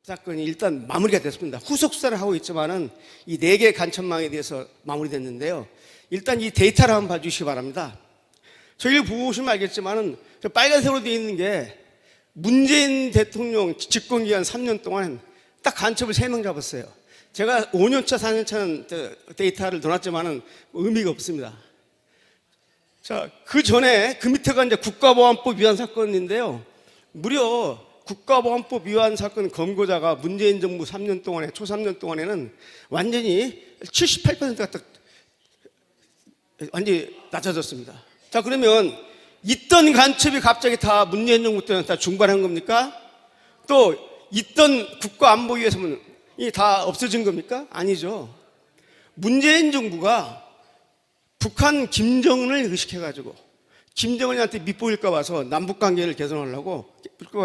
사건이 일단 마무리가 됐습니다. 후속 수사를 하고 있지만은 이 4개 간첩망에 대해서 마무리됐는데요. 일단 이 데이터를 한번 봐주시기 바랍니다. 저희를 보시면 알겠지만은 저 빨간색으로 되어 있는 게 문재인 대통령 집권기간 3년 동안 딱 간첩을 3명 잡았어요. 제가 5년차, 4년차 데이터를 넣어놨지만은 의미가 없습니다. 자, 그 전에 그 밑에가 이제 국가보안법 위반 사건인데요. 무려 국가보안법 위반 사건 검거자가 문재인 정부 3년 동안에, 초 3년 동안에는 완전히 78%가 딱 완전히 낮아졌습니다. 자, 그러면 있던 간첩이 갑자기 다 문재인 정부 때는 다 중단한 겁니까? 또 있던 국가안보위에서는 다 없어진 겁니까? 아니죠. 문재인 정부가 북한 김정은을 의식해가지고 김정은한테 밑보일까 봐서 남북관계를 개선하려고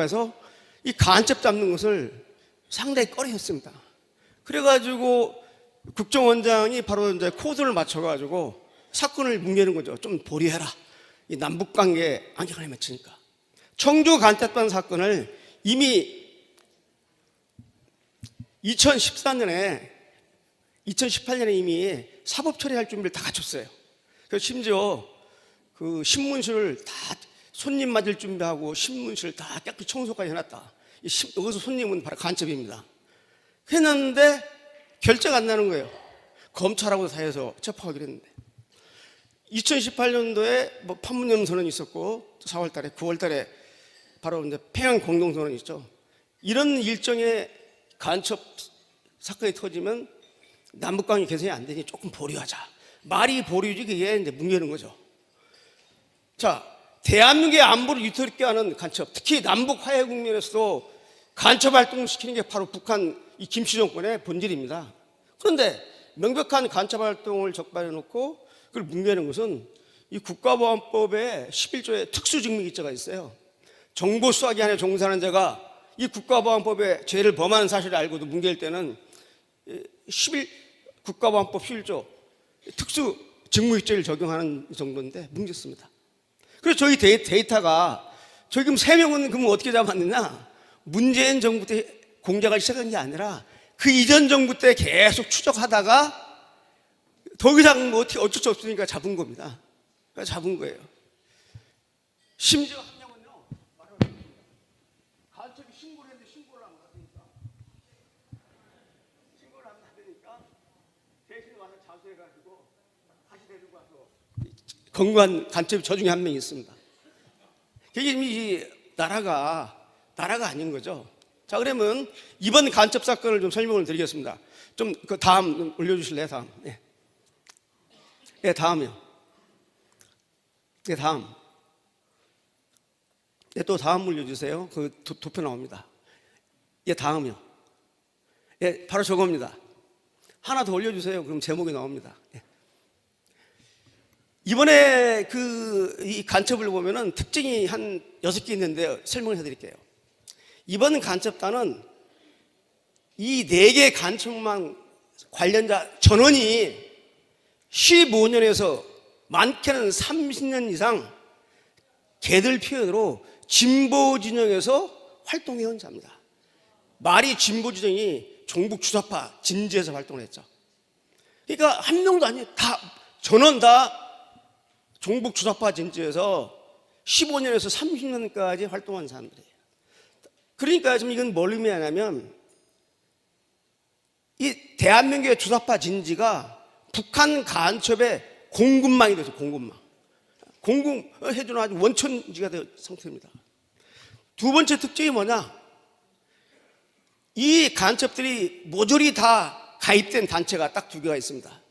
해서 이 간첩 잡는 것을 상당히 꺼려했습니다. 그래가지고 국정원장이 바로 이제 코드를 맞춰가지고 사건을 뭉개는 거죠. 좀 보류해라. 이 남북관계 안경을 맺히니까. 청주 간첩단 사건을 이미 2018년에 이미 사법 처리할 준비를 다 갖췄어요. 그래서 심지어 그 신문실을 다 손님 맞을 준비하고 신문실 다 깨끗이 청소까지 해놨다. 여기서 손님은 바로 간첩입니다. 했는데 결정 안 나는 거예요. 검찰하고 사이에서 체포하기로 했는데 2018년도에 뭐 판문점 선언이 있었고 4월달에 9월달에 바로 이제 평양 공동선언이 있죠. 이런 일정의 간첩 사건이 터지면 남북관계 개선이 안 되니 조금 보류하자. 말이 보류지 그게 이제 뭉개는 거죠. 자, 대한민국의 안보를 위태롭게 하는 간첩, 특히 남북 화해 국면에서도 간첩 활동을 시키는 게 바로 북한 이 김씨 정권의 본질입니다. 그런데 명백한 간첩 활동을 적발해 놓고 그걸 뭉개는 것은 이 국가보안법에 11조에 특수직무기죄가 있어요. 정보 수사기 안에 종사하는 자가 이 국가보안법에 죄를 범하는 사실을 알고도 뭉갤 때는 국가보안법 11조 특수직무기죄를 적용하는 정도인데 뭉쳤습니다. 그래서 저희 데이터가 저희 지금 3명은 그럼 어떻게 잡았느냐? 문재인 정부 때 공작을 시작한 게 아니라 그 이전 정부 때 계속 추적하다가 더 이상 뭐 어쩔 수 없으니까 잡은 겁니다. 그러니까 잡은 거예요. 심지어 한 명은요, 간첩이 신고를 했는데 신고를 안 받으니까 대신 와서 자수해가지고 다시 데리고 와서 건고한 간첩이 저 중에 한 명이 있습니다. 이게 이미 나라가 아닌 거죠. 자, 그러면 이번 간첩 사건을 좀 설명을 드리겠습니다. 좀 그 다음 올려주실래요? 다음. 네. 네, 다음이요. 네, 다음. 네, 또 다음 올려주세요. 그 도표 나옵니다. 예, 다음이요. 예, 바로 저겁니다. 하나 더 올려주세요. 그럼 제목이 나옵니다. 예. 이번에 이 간첩을 보면은 특징이 한 6개 있는데 설명을 해드릴게요. 이번 간첩단은 이 4개 간첩망 관련자 전원이 15년에서 많게는 30년 이상 개들 표현으로 진보 진영에서 활동해온 자입니다. 말이 진보 진영이 종북 주사파 진지에서 활동을 했죠. 그러니까 한 명도 아니에요. 전원 다 종북 주사파 진지에서 15년에서 30년까지 활동한 사람들이에요. 그러니까 지금 이건 뭘 의미하냐면 이 대한민국의 주사파 진지가 북한 간첩의 공급망이 돼서 공급망. 공급해주는 아주 원천지가 된 상태입니다. 두 번째 특징이 뭐냐? 이 간첩들이 모조리 다 가입된 단체가 딱 2개가 있습니다.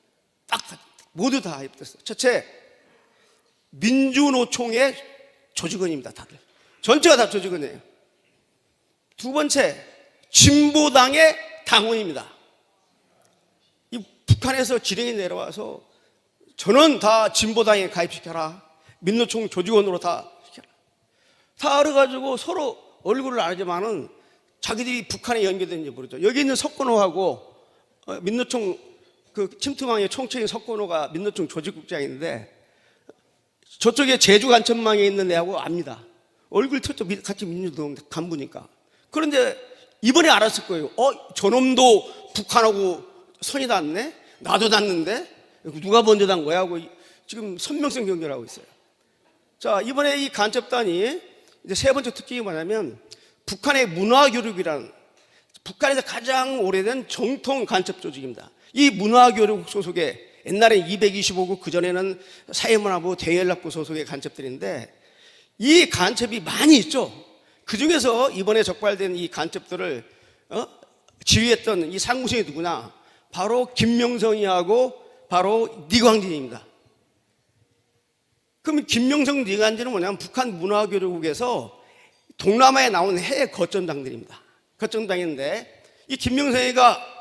모두 다 가입됐어요. 첫째, 민주노총의 조직원입니다. 다들. 전체가 다 조직원이에요. 두 번째, 진보당의 당원입니다. 이 북한에서 지령이 내려와서 전원 다 진보당에 가입시켜라. 민노총 조직원으로 다 시켜라. 다 알아가지고 서로 얼굴을 알지만은 자기들이 북한에 연계되는지 모르죠. 여기 있는 석건호하고 민노총 그 침투망의 총책인 석건호가 민노총 조직국장인데 저쪽에 제주 간첩망에 있는 애하고 압니다. 얼굴 쳤죠. 같이 민주노총 간부니까. 그런데 이번에 알았을 거예요. 저놈도 북한하고 선이 닿네? 나도 닿는데? 누가 먼저 닿은 거야? 하고 지금 선명성 경쟁을 하고 있어요. 자, 이번에 이 간첩단이 이제 세 번째 특징이 뭐냐면 북한의 문화교육이라는, 북한에서 가장 오래된 정통 간첩 조직입니다. 이 문화교육 소속의, 옛날에 225구, 그전에는 사회문화부, 대연락부 소속의 간첩들인데, 이 간첩이 많이 있죠. 그 중에서 이번에 적발된 이 간첩들을 지휘했던 이 상무성이 누구냐? 바로 김명성이하고 바로 니광진입니다. 그럼 김명성, 니광진은 뭐냐면 북한 문화교육국에서 동남아에 나온 해외 거점장들입니다. 거점장인데, 이 김명성이가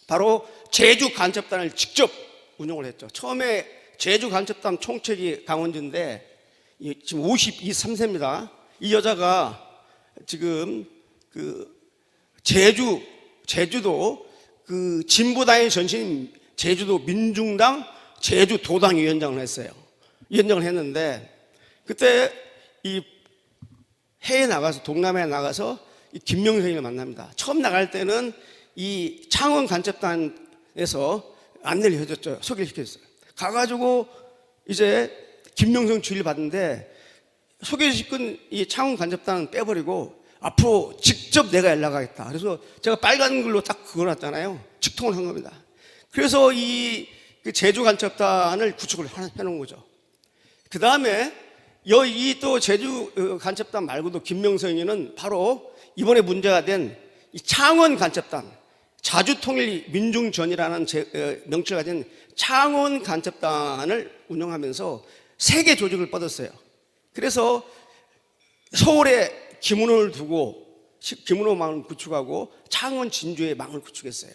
바로 제주 간첩단을 직접 운영을 했죠. 처음에 제주 간첩단 총책이 강원주인데, 지금 53세입니다. 이 여자가 지금 제주도 진보당의 전신 제주도 민중당 제주도당 위원장을 했어요. 위원장을 했는데, 그때 이 해외에 나가서, 동남아에 나가서 이 김명성을 만납니다. 처음 나갈 때는 이 창원 간첩단에서 안내를 해줬죠. 소개를 시켰어요. 가가지고 이제 김명성 주의를 받는데, 소개시킨 이 창원 간첩단은 빼버리고 앞으로 직접 내가 연락하겠다. 그래서 제가 빨간 글로 딱 그어놨잖아요. 직통을 한 겁니다. 그래서 이 제주 간첩단을 구축을 해놓은 거죠. 그 다음에 이 또 제주 간첩단 말고도 김명성이는 바로 이번에 문제가 된 이 창원 간첩단, 자주통일민중전이라는 명칭을 가진 창원 간첩단을 운영하면서 세계 조직을 뻗었어요. 그래서 서울에 김은호를 두고 김은호 망을 구축하고 창원 진주에 망을 구축했어요.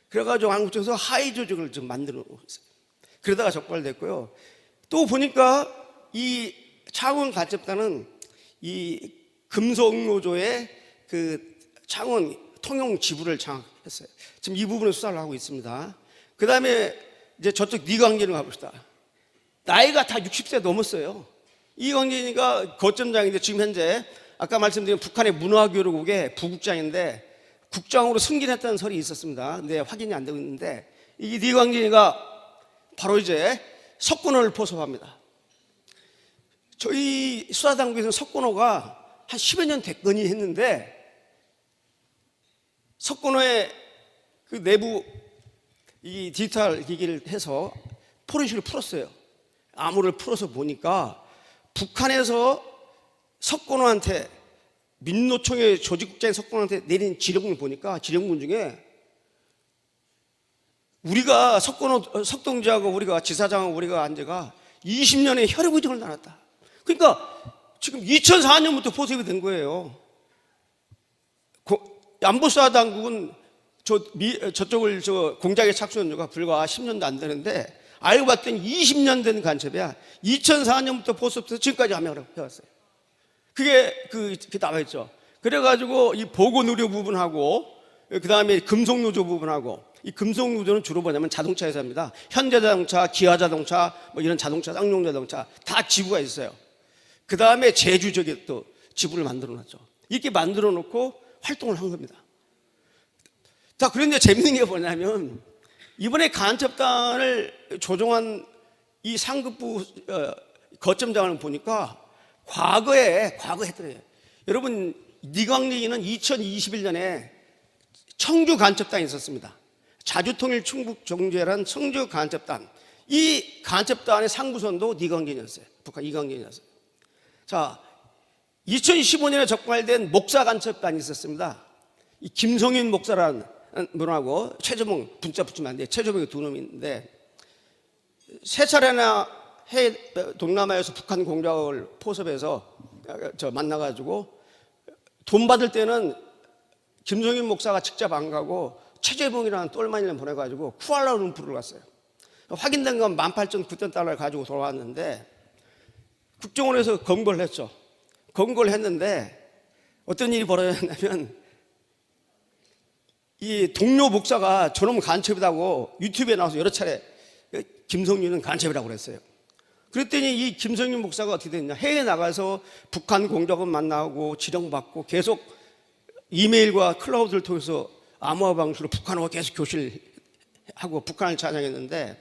그래가지고 망을 구축해서 하위 조직을 좀 만들어 놓았어요. 그러다가 적발됐고요. 또 보니까 이 창원 간첩단은 이 금속노조의 창원 통영 지부를 장악했어요. 지금 이 부분에 수사를 하고 있습니다. 그 다음에 이제 저쪽 니광진을 가봅시다. 나이가 다 60세 넘었어요. 이광진이가 거점장인데, 지금 현재 아까 말씀드린 북한의 문화교육국의 부국장인데 국장으로 승진했다는 설이 있었습니다. 근데 확인이 안 되고 있는데, 이 니광진이가 바로 이제 석군호를 포섭합니다. 저희 수사당국에서는 석군호가 한 10여 년 됐거니 했는데, 석군호의 그 내부 이 디지털 기기를 해서 포렌식을 풀었어요. 암호를 풀어서 보니까 북한에서 석군호한테, 민노총의 조직국장인 석군호한테 내린 지령을 보니까, 지령문 중에 우리가 석동지하고 우리가 지사장하고 우리가 안재가 20년의 혈액의정을 나눴다. 그러니까 지금 2004년부터 포섭이 된 거예요. 안보수사당국은 저쪽을 공작에 착수한 지가 불과 10년도 안 되는데, 알고 봤더니 20년 된 간첩이야. 2004년부터 포섭해서 지금까지 함양을 해왔어요. 그게 나와 있죠. 그래가지고 이 보건의료 부분하고, 그 다음에 금속노조 부분하고, 이 금속노조는 주로 뭐냐면 자동차 회사입니다. 현대자동차, 기아자동차, 뭐 이런 자동차, 쌍용자동차 다 지부가 있어요. 그 다음에 제주 쪽에 또 지부를 만들어 놨죠. 이렇게 만들어 놓고 활동을 한 겁니다. 자, 그런데 재밌는 게 뭐냐면, 이번에 간첩단을 조종한 이 상급부 거점장을 보니까 과거에 했더래요. 여러분, 니광진이는 2021년에 청주 간첩단이 있었습니다. 자주통일 충북정제라는 청주 간첩단. 이 간첩단의 상부선도 니광진이었어요. 북한 이광진이었어요. 자, 2015년에 적발된 목사 간첩단이 있었습니다. 이 김성윤 목사라는 분하고 최조봉, 분자 붙이면 안 돼요. 최조봉이 두 놈인데, 세 차례나 동남아에서 북한 공작을 포섭해서 만나가지고 돈 받을 때는 김성윤 목사가 직접 안 가고 최재봉이라는 똘마니를 보내가지고 쿠알라룸푸르를 갔어요. 확인된 건 18,900달러를 가지고 돌아왔는데, 국정원에서 검거를 했죠. 검거를 했는데 어떤 일이 벌어졌냐면, 이 동료 목사가 저놈 간첩이라고 유튜브에 나와서 여러 차례 김성윤은 간첩이라고 그랬어요. 그랬더니 이 김성윤 목사가 어떻게 됐냐, 해외에 나가서 북한 공작원 만나고 지령받고 계속 이메일과 클라우드를 통해서 암호화 방식으로 북한하고 계속 교실하고 북한을 찾아냈는데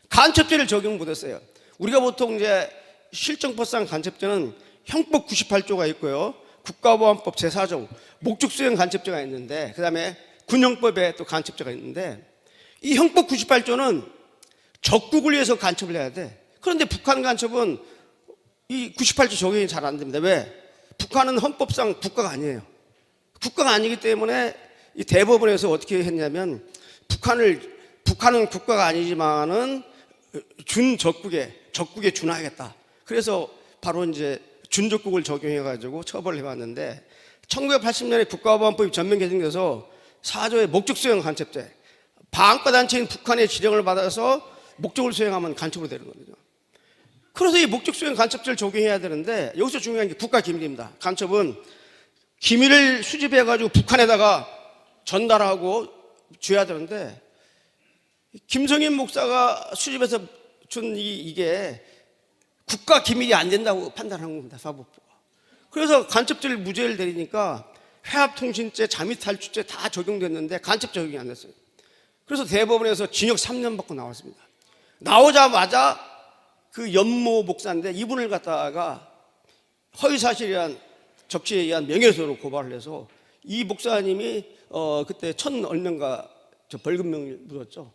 간첩죄를 적용 못했어요. 우리가 보통 이제 실정법상 간첩죄는 형법 98조가 있고요. 국가보안법 제4조 목적수행 간첩죄가 있는데 그다음에 군형법에 또 간첩죄가 있는데 이 형법 98조는 적국을 위해서 간첩을 해야 돼. 그런데 북한 간첩은 이 98조 적용이 잘 안 됩니다. 왜? 북한은 헌법상 국가가 아니에요. 국가가 아니기 때문에 이 대법원에서 어떻게 했냐면 북한은 국가가 아니지만은 적국에 준하겠다. 그래서 바로 이제 준적국을 적용해가지고 처벌을 해왔는데 1980년에 국가보안법이 전면 개정돼서 4조의 목적수행 간첩죄 방과 단체인 북한의 지령을 받아서 목적을 수행하면 간첩으로 되는 거거든요. 그래서 이 목적수행 간첩죄를 적용해야 되는데 여기서 중요한 게 국가기밀입니다. 간첩은 기밀을 수집해가지고 북한에다가 전달하고 줘야 되는데 김성인 목사가 수집해서 준 이게 국가기밀이 안 된다고 판단한 겁니다. 사법부가. 그래서 간첩죄를 무죄를 내리니까 회합통신죄, 잠입탈취죄 다 적용됐는데 간첩 적용이 안 됐어요. 그래서 대법원에서 징역 3년 받고 나왔습니다. 나오자마자 그 연모 목사인데 이분을 갖다가 허위사실에 적시에 의한 명예훼손으로 고발을 해서 이 목사님이 그때 1,000얼마인가 벌금형을 물었죠.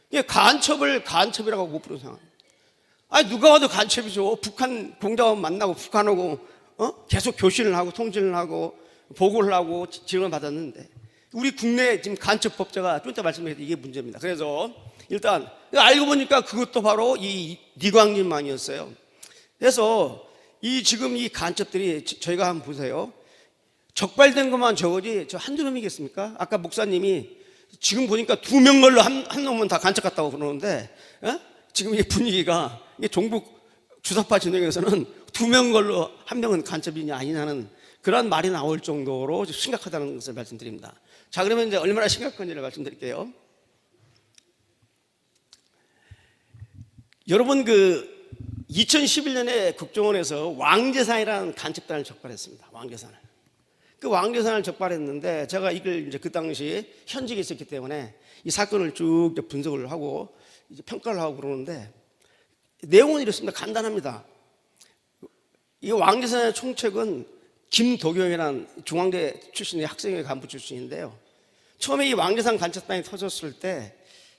이게 간첩이라고 못 부르는 상황. 아니 누가 와도 간첩이죠. 북한 공작원 만나고 북한하고 계속 교신을 하고 통신을 하고 보고를 하고 지령을 받았는데 우리 국내 지금 간첩법제가 좀 이따 말씀드렸는데 이게 문제입니다. 그래서 일단 알고 보니까 그것도 바로 이 니광진망이었어요. 그래서 지금 이 간첩들이 저희가 한번 보세요. 적발된 것만 적어지 저 한두 놈이겠습니까? 아까 목사님이 지금 보니까 2명 걸로 한 놈은 다 간첩 같다고 그러는데 지금 이 분위기가 종북 주사파 진영에서는 2명 걸로 1명은 간첩이냐 아니냐는 그런 말이 나올 정도로 심각하다는 것을 말씀드립니다. 자, 그러면 이제 얼마나 심각한지를 말씀드릴게요. 여러분 2011년에 국정원에서 왕재산이라는 간첩단을 적발했습니다. 왕재산을. 그 왕재산을 적발했는데 제가 이걸 이제 그 당시 현직에 있었기 때문에 이 사건을 쭉 분석을 하고 이제 평가를 하고 그러는데 내용은 이렇습니다. 간단합니다. 이 왕재산의 총책은 김도경이라는 중앙대 출신의 학생회 간부 출신인데요. 처음에 이 왕재산 간첩단이 터졌을 때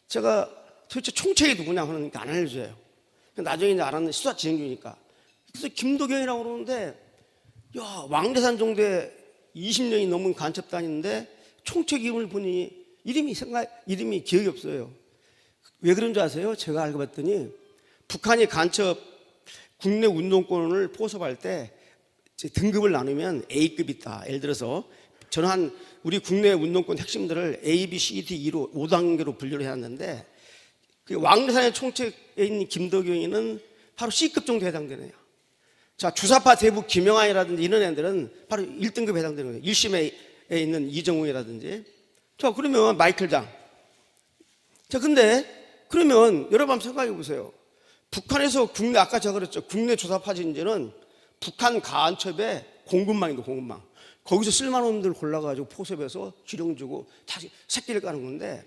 제가 도대체 총책이 누구냐 하니까 안 알려줘요. 나중에 이제 알았는데 수사 진행 중이니까. 그래서 김도경이라고 그러는데 야, 왕재산 정도의 20년이 넘은 간첩단인데 총책임을 보니 이름이 기억이 없어요. 왜 그런 줄 아세요? 제가 알고 봤더니 북한이 간첩 국내 운동권을 포섭할 때 등급을 나누면 A급이 있다. 예를 들어서 저는 우리 국내 운동권 핵심들을 A, B, C, D, E로 5단계로 분류를 해놨는데 그 왕재산의 총책에 있는 김도경이는 바로 C급 정도에 해당되네요. 자, 주사파 대북 김영환이라든지 이런 애들은 바로 1등급에 해당되는 거예요. 1심에 있는 이정우이라든지. 자, 그러면 마이클 장. 자, 근데 그러면 여러분 한번 생각해 보세요. 북한에서 아까 제가 그랬죠. 국내 주사파 진지는 북한 간첩의 공급망입니다. 공급망. 거기서 쓸만한 놈들 골라가지고 포섭해서 지령 주고 다시 새끼를 까는 건데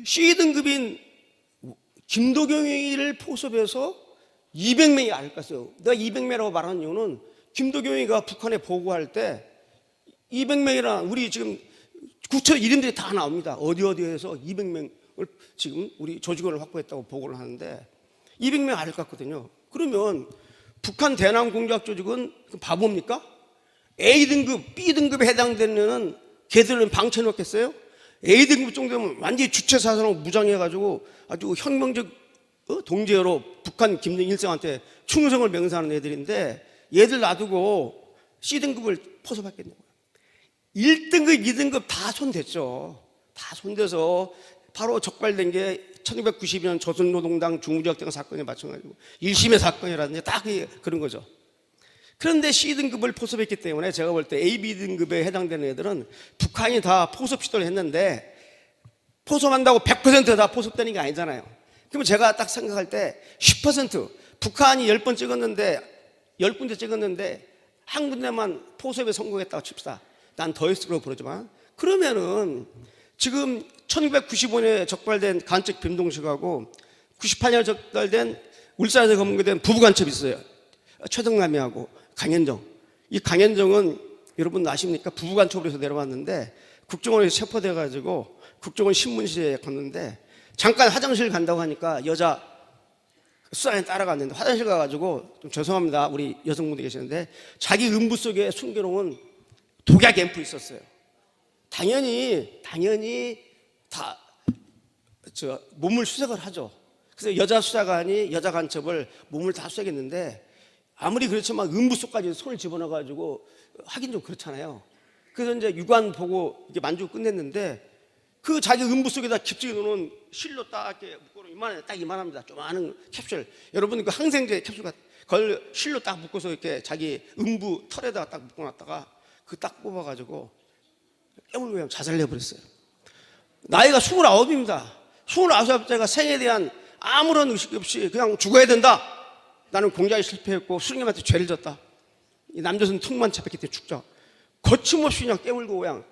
C등급인 김도경이를 포섭해서 200명이 알을 깠어요. 내가 200명이라고 말하는 이유는 김도경이가 북한에 보고할 때 200명이란 우리 지금 구체 이름들이 다 나옵니다. 어디에서 200명을 지금 우리 조직원을 확보했다고 보고를 하는데 200명 알을 깠거든요. 그러면 북한 대남 공작 조직은 바보입니까? A등급, B등급에 해당되는 걔들은 방치해 놓겠어요? A등급 정도면 완전히 주체사상으로 무장해가지고 아주 혁명적 동지어로 북한 김정일 일성한테 충성을 맹세하는 애들인데 얘들 놔두고 C등급을 포섭했겠냐고요. 1등급, 2등급 다 손댔죠. 다 손대서 바로 적발된 게 1992년 조선노동당 중부지역대가 사건에 맞춰가지고 1심의 사건이라든지 딱 그런 거죠. 그런데 C등급을 포섭했기 때문에 제가 볼 때 A, B등급에 해당되는 애들은 북한이 다 포섭 시도를 했는데 포섭한다고 100% 포섭되는 게 아니잖아요. 그러면 제가 딱 생각할 때 10% 북한이 10번 찍었는데 10군데 찍었는데 한 군데만 포섭에 성공했다고 칩시다. 난 더했으로 부르지만, 그러면은 지금 1995년에 적발된 간첩 김동식하고 98년에 적발된 울산에서 검거된 부부 간첩이 있어요. 최덕남이하고 강현정. 이 강현정은 여러분 아십니까? 부부 간첩으로 해서 내려왔는데 국정원에서 체포돼가지고 국정원 신문실에 갔는데 잠깐 화장실 간다고 하니까 여자 수사에 따라갔는데 화장실 가가지고, 좀 죄송합니다, 우리 여성분들 계시는데, 자기 음부 속에 숨겨놓은 독약 앰플 있었어요. 당연히 다 몸을 수색을 하죠. 그래서 여자 수사관이 여자 간첩을 몸을 다 수색했는데, 아무리 그렇지만 음부 속까지 손을 집어넣어가지고 하긴 좀 그렇잖아요. 그래서 이제 유관 보고 이게 만지고 끝냈는데, 그 자기 음부 속에다 깊숙이 넣은 실로 딱 이렇게 묶어놓은 딱 이만합니다. 조그마한 캡슐. 여러분 그 항생제 캡슐 같은 걸 실로 딱 묶어서 이렇게 자기 음부 털에다가 딱 묶어놨다가 그 딱 뽑아가지고 깨물고 그냥 자살해버렸어요. 나이가 29입니다. 29살짜리가 생에 대한 아무런 의식 없이 그냥 죽어야 된다. 나는 공작에 실패했고 수령님한테 죄를 졌다. 이 남조선 턱만 잡혔기 때문에 죽자. 거침없이 그냥 깨물고 그냥.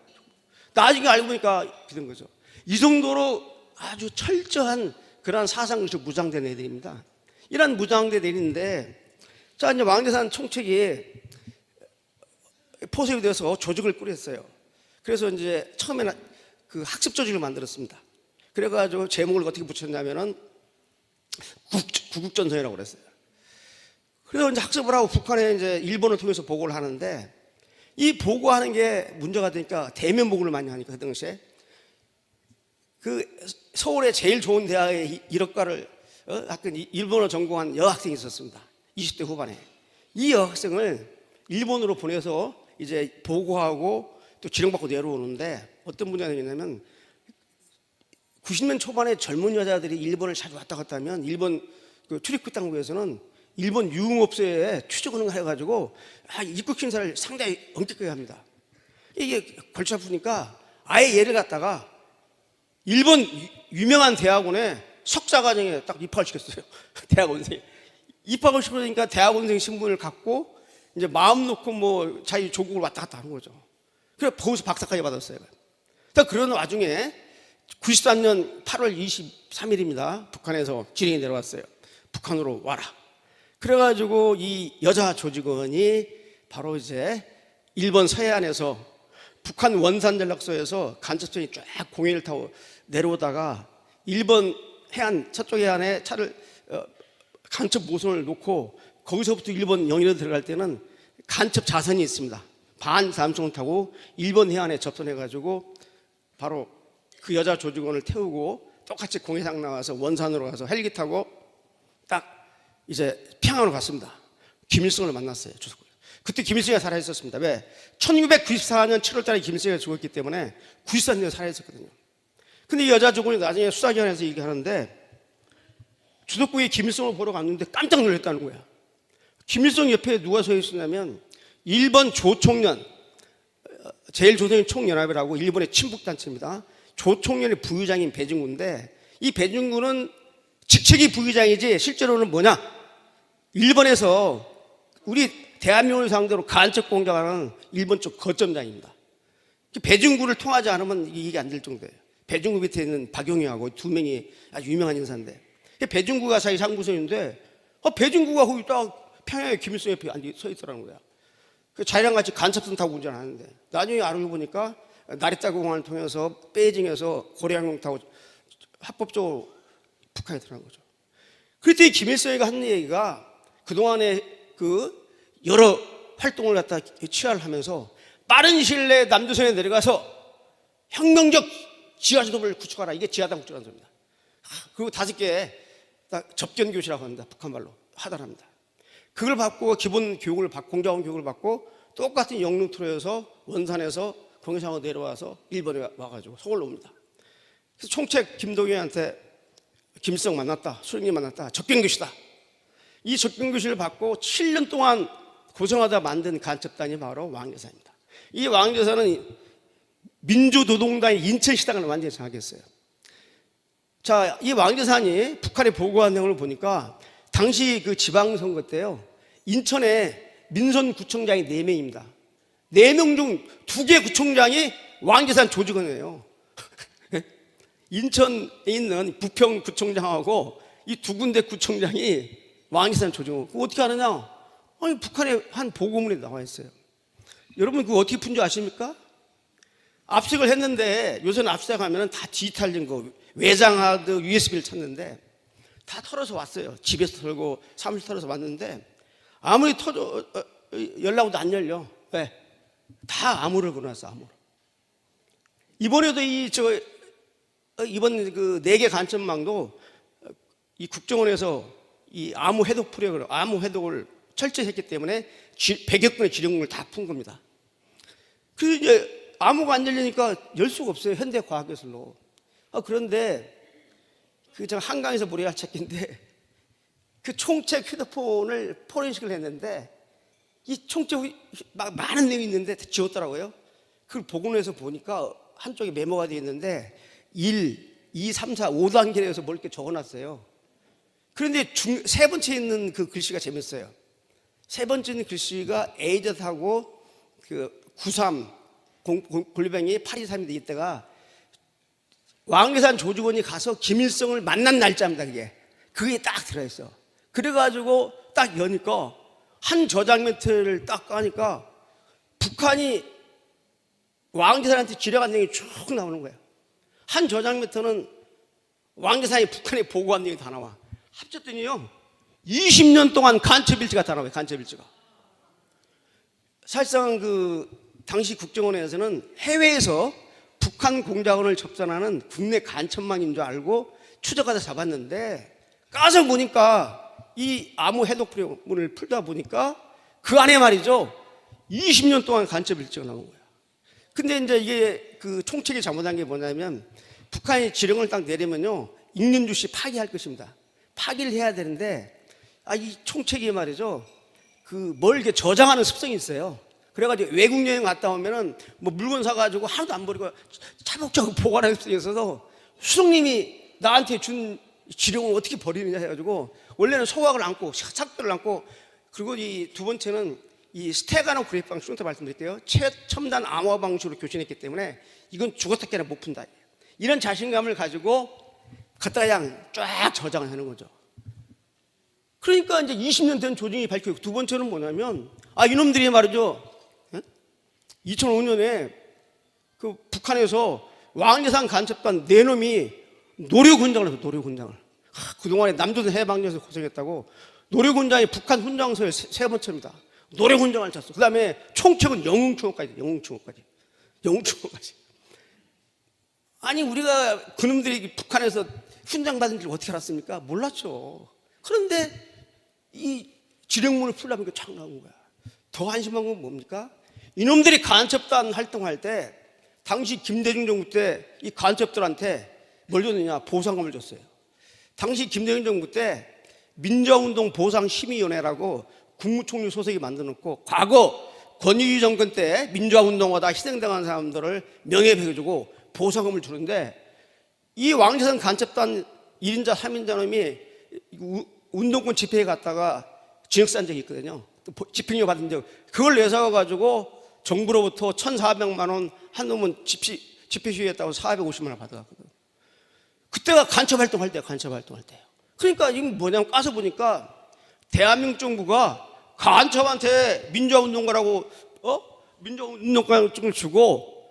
나중에 알고 보니까 비든 거죠. 이 정도로 아주 철저한 그러한 사상의식 무장된 애들입니다. 이런 무장된 애들인데, 자, 이제 왕대산 총책이 포섭이 되어서 조직을 꾸렸어요. 그래서 이제 처음에는 그 학습 조직을 만들었습니다. 그래가지고 제목을 어떻게 붙였냐면은 구국전선이라고 그랬어요. 그래서 이제 학습을 하고 북한에 이제 일본을 통해서 보고를 하는데, 이 보고하는 게 문제가 되니까 대면 보고를 많이 하니까 그 당시에 그 서울의 제일 좋은 대학의 일학과를 학교 일본어 전공한 여학생이 있었습니다. 20대 후반에. 이 여학생을 일본으로 보내서 이제 보고하고 또 지령받고 내려오는데, 어떤 문제가 되냐면 90년 초반에 젊은 여자들이 일본을 자주 왔다 갔다 하면 일본 그 출입국 당국에서는 일본 유흥업소에 취직을 해가지고 입국 심사를 상당히 엄격하게 합니다. 이게 골치 아프니까 아예 얘를 갖다가 일본 유명한 대학원에 석사과정에 딱 입학을 시켰어요. 대학원생이. 입학을 시키니까 대학원생 신분을 갖고 이제 마음 놓고 뭐 자기 조국을 왔다 갔다 하는 거죠. 그래서 거기서 박사까지 받았어요. 그런 와중에 93년 8월 23일입니다. 북한에서 지령이 내려왔어요. 북한으로 와라. 그래가지고 이 여자 조직원이 바로 이제 일본 서해안에서 북한 원산전략소에서 간첩선이 쫙 공해를 타고 내려오다가 일본 해안, 서쪽 해안에 차를 간첩 모선을 놓고 거기서부터 일본 영해로 들어갈 때는 간첩 자선이 있습니다. 반잠수를 타고 일본 해안에 접선해가지고 바로 그 여자 조직원을 태우고 똑같이 공해상 나와서 원산으로 가서 헬기 타고 딱 이제 평양으로 갔습니다. 김일성을 만났어요. 그때 김일성이 살아있었습니다. 왜? 1994년 7월 달에 김일성이 죽었기 때문에 94년에 살아있었거든요. 근데 이 여자 조건이 나중에 수사기관에서 얘기하는데, 주석국이 김일성을 보러 갔는데 깜짝 놀랐다는 거야. 김일성 옆에 누가 서 있었냐면 일본 조총련, 제일조선인 총연합이라고 일본의 친북단체입니다. 조총련의 부의장인 배진구인데, 이 배진구는 직책이 부의장이지 실제로는 뭐냐? 일본에서 우리 대한민국을 상대로 간첩 공격하는 일본 쪽 거점장입니다. 배진구를 통하지 않으면 이게 안 될 정도예요. 배진구 밑에 있는 박용희하고 두 명이 아주 유명한 인사인데, 배진구가 자기 상부선인데 배진구가 거기 딱 평양에 김일성 옆에 서 있더라는 거야. 자기랑 같이 간첩선 타고 운전하는데, 나중에 알고 보니까 나리타 공항을 통해서 베이징에서 고려항공 타고 합법적으로 북한에 들어간 거죠. 그랬더니 김일성이가 한 얘기가, 그동안에 그 여러 활동을 갖다 취하를 하면서 빠른 시일 내에 남조선에 내려가서 혁명적 지하수도를 구축하라. 이게 지하당 구축한 소리입니다. 그리고 5개 접견교시라고 합니다. 북한말로 하달합니다. 그걸 받고 기본 교육을 받고 공작원 교육을 받고 똑같은 영릉토로에서 원산에서 공해상으로 내려와서 일본에 와가지고 서울로 옵니다. 그래서 총책 김동희한테 김일성 만났다, 수령님 만났다, 접견교시다. 이 접견교시를 받고 7년 동안 고생하다 만든 간첩단이 바로 왕여사입니다. 이 왕여사는 민주노동당의 인천시당을 완전히 장악했어요. 자, 이 왕여사니 북한에 보고한 내용을 보니까 당시 그 지방선거 때요, 인천에 민선구청장이 4명입니다. 4명 중 2개 구청장이 왕재산 조직원이에요. 인천에 있는 부평구청장하고 이 2군데 구청장이 왕재산 조직원. 그거 어떻게 아느냐? 아니, 북한의 한 보고문에 나와 있어요. 여러분, 그거 어떻게 푼 줄 아십니까? 압수색을 했는데, 요새는 압수색하면 다 디지털인 거, 외장하드 USB를 찾는데, 다 털어서 왔어요. 집에서 털고, 사무실 털어서 왔는데, 아무리 연락 오도 안 열려. 왜? 다 암호를 걸어놨어, 암호를. 이번에도 이번 그 4개 간첩망도 이 국정원에서 이 암호 해독 프로그램, 암호 해독을 철저히 했기 때문에 100여 건의 지령문을 다 푼 겁니다. 그 이제 암호가 안 열리니까 열 수가 없어요. 현대과학기술로. 그런데 그 제가 한강에서 모래알 찾기인데 그 총책 휴대폰을 포렌식을 했는데 이 총책 많은 내용이 있는데 다 지웠더라고요. 그걸 복원해서 보니까 한쪽에 메모가 되어 있는데 1, 2, 3, 4, 5단계로 해서 뭘 이렇게 적어놨어요. 그런데 세 번째 있는 그 글씨가 재밌어요. 세 번째 있는 글씨가 AZ하고 그 93 골뱅이 823인데 이때가 왕재산 조직원이 가서 김일성을 만난 날짜입니다. 그게 딱 들어있어. 그래가지고 딱 여니까 한 저장 멘트를 딱 까니까 북한이 왕재산한테 지령한 내용이 쭉 나오는 거예요. 한 저장 멘트는 왕재산이 북한에 보고한 내용이 다 나와. 합쳤더니요 20년 동안 간첩일지가 다 나와요. 간첩일지가. 사실상 그 당시 국정원에서는 해외에서 북한 공작원을 접선하는 국내 간첩망인 줄 알고 추적하다 잡았는데 까서 보니까 이 암호 해독 프로그램을 풀다 보니까 그 안에 말이죠 20년 동안 간첩일지가 나온 거예요. 근데 이제 이게 그 총책이 잘못한 게 뭐냐면 북한이 지령을 딱 내리면요 익년주시 파기할 것입니다. 파기를 해야 되는데 이 총책이 말이죠 그 뭘 이렇게 저장하는 습성이 있어요. 그래가지고 외국 여행 갔다 오면은 뭐 물건 사가지고 하나도 안 버리고 차곡차곡 보관하는 습성이 있어서 수석님이 나한테 준 지령을 어떻게 버리느냐 해가지고 원래는 소각을 안고 삭별을 안고 그리고 이 두 번째는 이 스테가노그래프 방식 좀 말씀드릴게요. 최첨단 암호 방식으로 교신했기 때문에 이건 죽었다 깨나 못 푼다. 이런 자신감을 가지고 갖다가 그냥 쫙 저장을 하는 거죠. 그러니까 이제 20년 된 조직이 밝혀지고 두 번째는 뭐냐면 이놈들이 말이죠 2005년에 그 북한에서 왕재산 간첩단 4놈이 노려군장을 했어요. 노려군장을. 그동안에 남조선 해방전에서 고생했다고 노려군장이 북한 훈장소에 3번째입니다. 노려군장을 쳤어. 그 다음에 총책은 영웅총호까지. 아니 우리가 그놈들이 북한에서 훈장 받은 줄 어떻게 알았습니까? 몰랐죠. 그런데 이 지령문을 풀려면 쫙 나온 거야. 더 한심한 건 뭡니까? 이놈들이 간첩단 활동할 때 당시 김대중 정부 때 이 간첩들한테 뭘 줬느냐? 보상금을 줬어요. 당시 김대중 정부 때 민주화운동 보상심의위원회라고 국무총리 소속이 만들어놓고 과거 권위주의 정권 때 민주화운동하다 희생당한 사람들을 명예회해주고 보상금을 주는데 이 왕재산 간첩단 1인자 3인자 놈이 운동권 집회에 갔다가 징역산 적이 있거든요. 집행유예 받은 적. 그걸 내세워가지고 정부로부터 1,400만 원 한 놈은 집회 시위했다고 450만 원 받아갔거든. 그때가 간첩 활동할 때예요. 그러니까 이건 뭐냐면 까서 보니까 대한민국 정부가 간첩한테 민주화운동가라고 민주화운동가증을 주고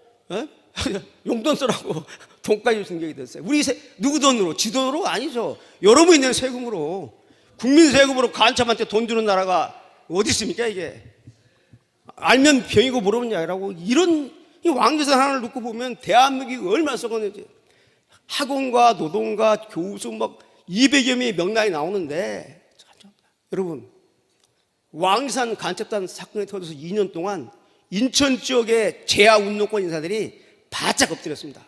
용돈 쓰라고 돈까지 준 게 됐어요. 우리 누구 돈으로? 지 돈으로? 아니죠. 여러분이 낸 세금으로 국민 세금으로 간첩한테 돈 주는 나라가 어디 있습니까 이게? 알면 병이고 모르면 약이라고. 이런 이 왕재산 하나를 놓고 보면 대한민국이 얼마나 썩었는지. 학원과 노동과 교수 막 200여 명의 명단이 나오는데 여러분 왕재산 간첩단 사건이 터져서 2년 동안 인천 지역의 재야운동권 인사들이 바짝 엎드렸습니다.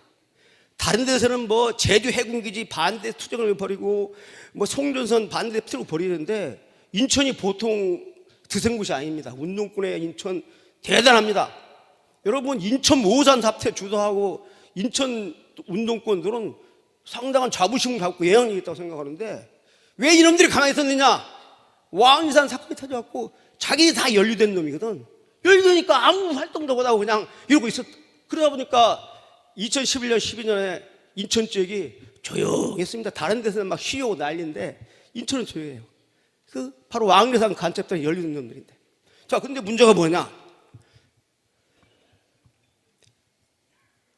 다른 데서는 뭐 제주 해군기지 반대 투쟁을 벌이고 뭐 송전선 반대 투쟁을 벌이는데 인천이 보통 드센 곳이 아닙니다. 운동권의 인천 대단합니다. 여러분 인천 모산 사태 주도하고 인천 운동권들은 상당한 자부심을 갖고 예언이 있다고 생각하는데 왜 이놈들이 가만히 있었느냐? 왕재산 사건이 터져갖고 자기 다 연루된 놈이거든. 연루된 그러니까 아무 활동도 못하고 그냥 이러고 있었. 그러다 보니까 2011년, 12년에 인천 지역이 조용했습니다. 다른 데서는 막 쉬고 난리인데 인천은 조용해요. 그 바로 왕래산 간첩단 열린 놈들인데. 자, 근데 문제가 뭐냐?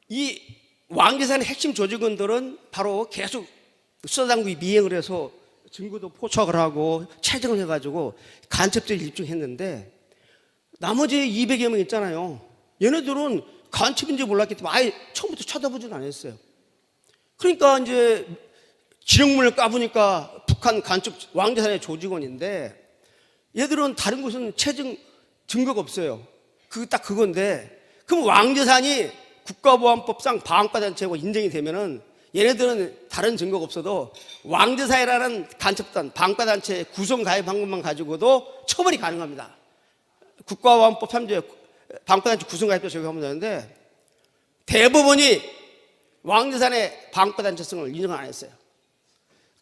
이 왕래산의 핵심 조직원들은 바로 계속 수사당국이 미행을 해서 증거도 포착을 하고 채증을 해가지고 간첩죄를 입증했는데 나머지 200여 명 있잖아요. 얘네들은 간첩인지 몰랐기 때문에 아예 처음부터 쳐다보지는 않았어요. 그러니까 이제 지령문을 까보니까 북한 간첩 왕래산의 조직원인데 얘들은 다른 곳은 채증 증거가 없어요. 딱 그건데 그럼 왕래산이 국가보안법상 방어단체고 인정이 되면은 얘네들은 다른 증거가 없어도 왕래산이라는 간첩단 방어단체 구성 가입한 것만 가지고도 처벌이 가능합니다. 국가보안법 3조에 방어단체 구성 가입도 적용하면 되는데 대법원이 왕래산의 방어단체성을 인정 안 했어요.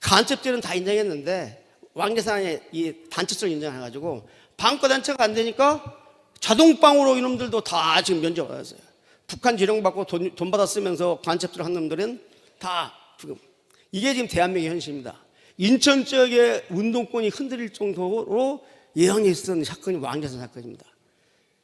간첩죄는 다 인정했는데 왕래산의 이 단체성을 인정 안 해가지고 방어단체가 안 되니까 자동방으로 이놈들도 다 지금 면제받았어요. 북한 지령받고 돈 받아 쓰면서 간첩질 한 놈들은 다 지금 이게 지금 대한민국의 현실입니다. 인천 지역의 운동권이 흔들릴 정도로 예언이 있었던 사건이 왕래산 사건입니다.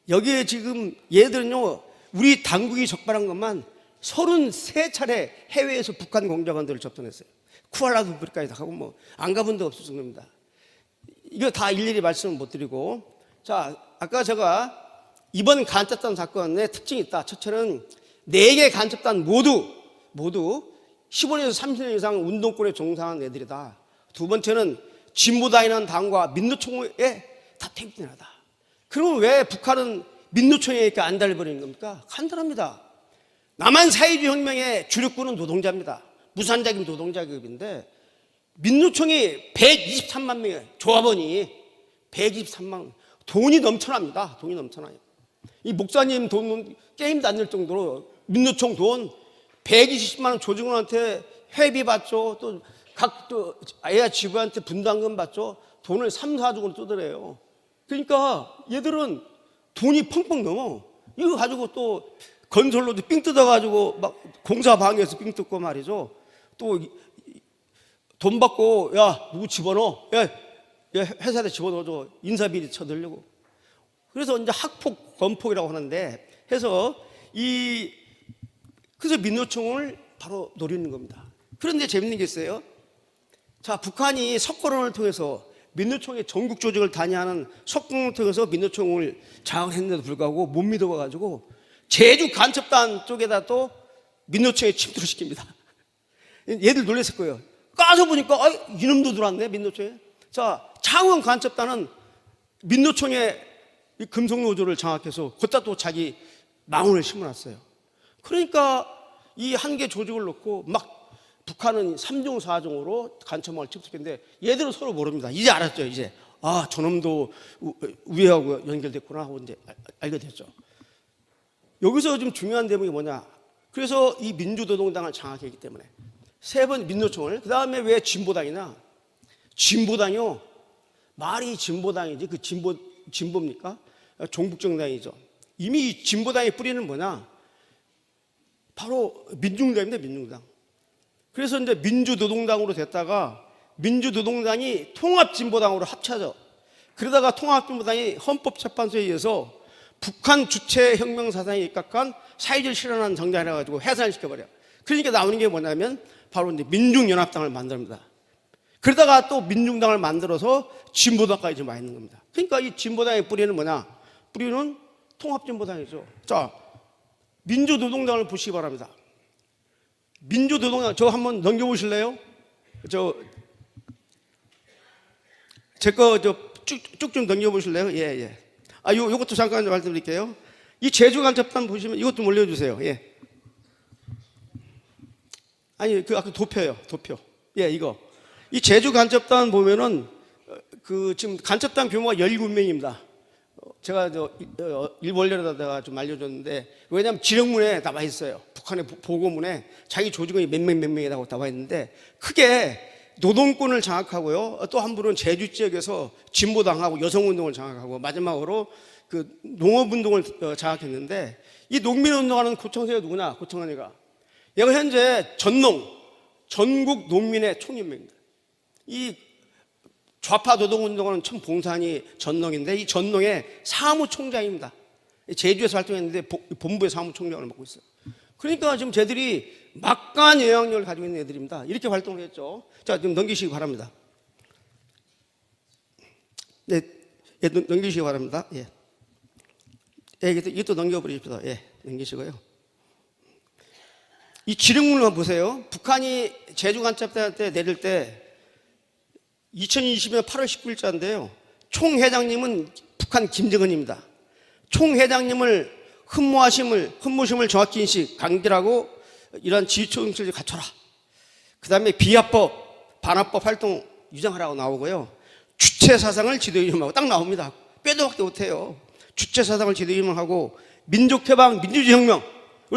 여기에 지금 얘들은요 우리 당국이 적발한 것만 33차례 해외에서 북한 공작원들을 접견했어요. 쿠알라룸푸르까지 다 가고 뭐 안 가본 데 없을 정도입니다. 이거 다 일일이 말씀을 못 드리고 자 아까 제가 이번 간첩단 사건의 특징이 있다. 첫째는 4개 간첩단 모두 15년에서 30년 이상 운동권에 종사한 애들이다. 두 번째는 진보당이라는 당과 민노총에 다 퇴진하다. 그러면 왜 북한은 민노총에 이렇게 안 달려버리는 겁니까? 간단합니다. 남한 사회주의 혁명의 주력군은 노동자입니다. 무산자급 노동자급인데 민노총이 123만 명의 조합원이 123만 돈이 넘쳐납니다. 돈이 넘쳐나요. 이 목사님 돈 게임도 안 될 정도로 민노총 돈 120만 원 조직원한테 회비 받죠. 또 각 애야 지부한테 분담금 받죠. 돈을 3, 4조로 뜯으래요. 그러니까 얘들은 돈이 펑펑 넘어. 이거 가지고 또 건설로도 삥 뜯어가지고 막 공사 방해해서 삥 뜯고 말이죠. 또 돈 받고 야 누구 집어넣어. 야 회사에 집어넣어줘. 인사비리 쳐들려고. 그래서 이제 학폭, 건폭이라고 하는데 해서 그래서 민노총을 바로 노리는 겁니다. 그런데 재밌는 게 있어요. 자, 북한이 석고론을 통해서 민노총의 전국 조직을 단위하는 석고론을 통해서 민노총을 장악했는데도 불구하고 못 믿어가지고 제주 간첩단 쪽에다 또 민노총에 침투를 시킵니다. 얘들 놀랐을 거예요. 까서 보니까 이놈도 들어왔네 민노총에. 자, 창원 간첩단은 민노총의 이 금속노조를 장악해서 거기다 또 자기 망원을 심어놨어요. 그러니까 이 한 개 조직을 놓고 막 북한은 3종 4종으로 간첩망을 집습했는데 얘들은 서로 모릅니다. 이제 알았죠. 이제 저놈도 우회하고 연결됐구나 하고 이제 알게 됐죠. 여기서 좀 중요한 대목이 뭐냐? 그래서 이 민주노동당을 장악했기 때문에 세 번 민노총을 그 다음에 왜 진보당이냐? 진보당이요 말이 진보당이지 그 진보입니까? 종북정당이죠. 이미 이 진보당의 뿌리는 뭐냐? 바로 민중당입니다. 민중당. 그래서 이제 민주노동당으로 됐다가 민주노동당이 통합진보당으로 합쳐져. 그러다가 통합진보당이 헌법재판소에 의해서 북한 주체 혁명 사상에 입각한 사회주의를 실현하는 정당이라 가지고 해산시켜버려. 그러니까 나오는 게 뭐냐면 바로 이제 민중연합당을 만듭니다. 그러다가 또 민중당을 만들어서 진보당까지 좀 와 있는 겁니다. 그러니까 이 진보당의 뿌리는 뭐냐? 뿌리는 통합진보당이죠. 자, 민주노동당을 보시기 바랍니다. 민주노동당, 저 한번 넘겨보실래요? 제 거 쭉 좀 넘겨보실래요? 예. 요것도 잠깐 말씀드릴게요. 이 제주 간첩단 보시면 이것 좀 올려주세요. 예. 아니, 아까 도표요. 예, 이거. 이 제주 간첩단 보면은 지금 간첩단 규모가 17명입니다. 제가 일본어로다가 좀 알려줬는데 왜냐하면 지령문에 나와 있어요. 북한의 보고문에 자기 조직원이 몇 명이라고 나와 있는데 크게 노동권을 장악하고요. 또 한 분은 제주 지역에서 진보당하고 여성운동을 장악하고 마지막으로 그 농업운동을 장악했는데, 이 농민운동하는 고청세가 누구냐? 고청환이가. 얘가 현재 전국 농민의 총연맹입니다. 이 좌파 노동운동하는 천봉산이 전농인데, 이 전농의 사무총장입니다. 제주에서 활동했는데 본부의 사무총장을 맡고 있어요. 그러니까 지금 쟤들이 막강한 영향력을 가지고 있는 애들입니다. 이렇게 활동을 했죠. 자, 좀 넘기시기 바랍니다. 네, 예, 넘기시기 바랍니다. 예. 예, 이것도 넘겨버리십시오. 예, 넘기시고요. 이 지령문을 보세요. 북한이 제주 간첩대 때 내릴 때 2020년 8월 19일자인데요. 총회장님은 북한 김정은입니다. 총회장님을 흠모심을 정확히 인식, 강결하고 이러한 지휘총질을 갖춰라. 그 다음에 비합법, 반합법 활동 유장하라고 나오고요. 주체사상을 지도임하고 딱 나옵니다. 빼도 박도 못해요. 주체사상을 지도임하고 민족해방, 민주주의혁명을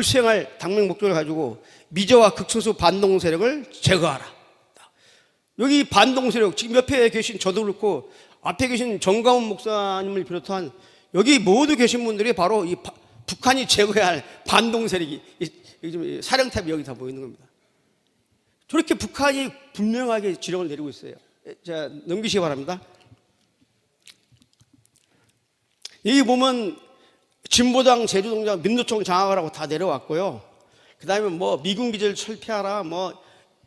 수행할 당명 목적을 가지고 미제와 극소수 반동 세력을 제거하라. 여기 반동 세력, 지금 옆에 계신 저도 그렇고 앞에 계신 정가훈 목사님을 비롯한 여기 모두 계신 분들이 바로 이 북한이 제거해야 할 반동 세력이 지금 사령탑이 여기 다 보이는 겁니다. 저렇게 북한이 분명하게 지령을 내리고 있어요. 자, 넘기시기 바랍니다. 여기 보면 진보당, 제주동장, 민노총 장악하라고 다 내려왔고요. 그 다음에 뭐 미군 기지를 철폐하라, 뭐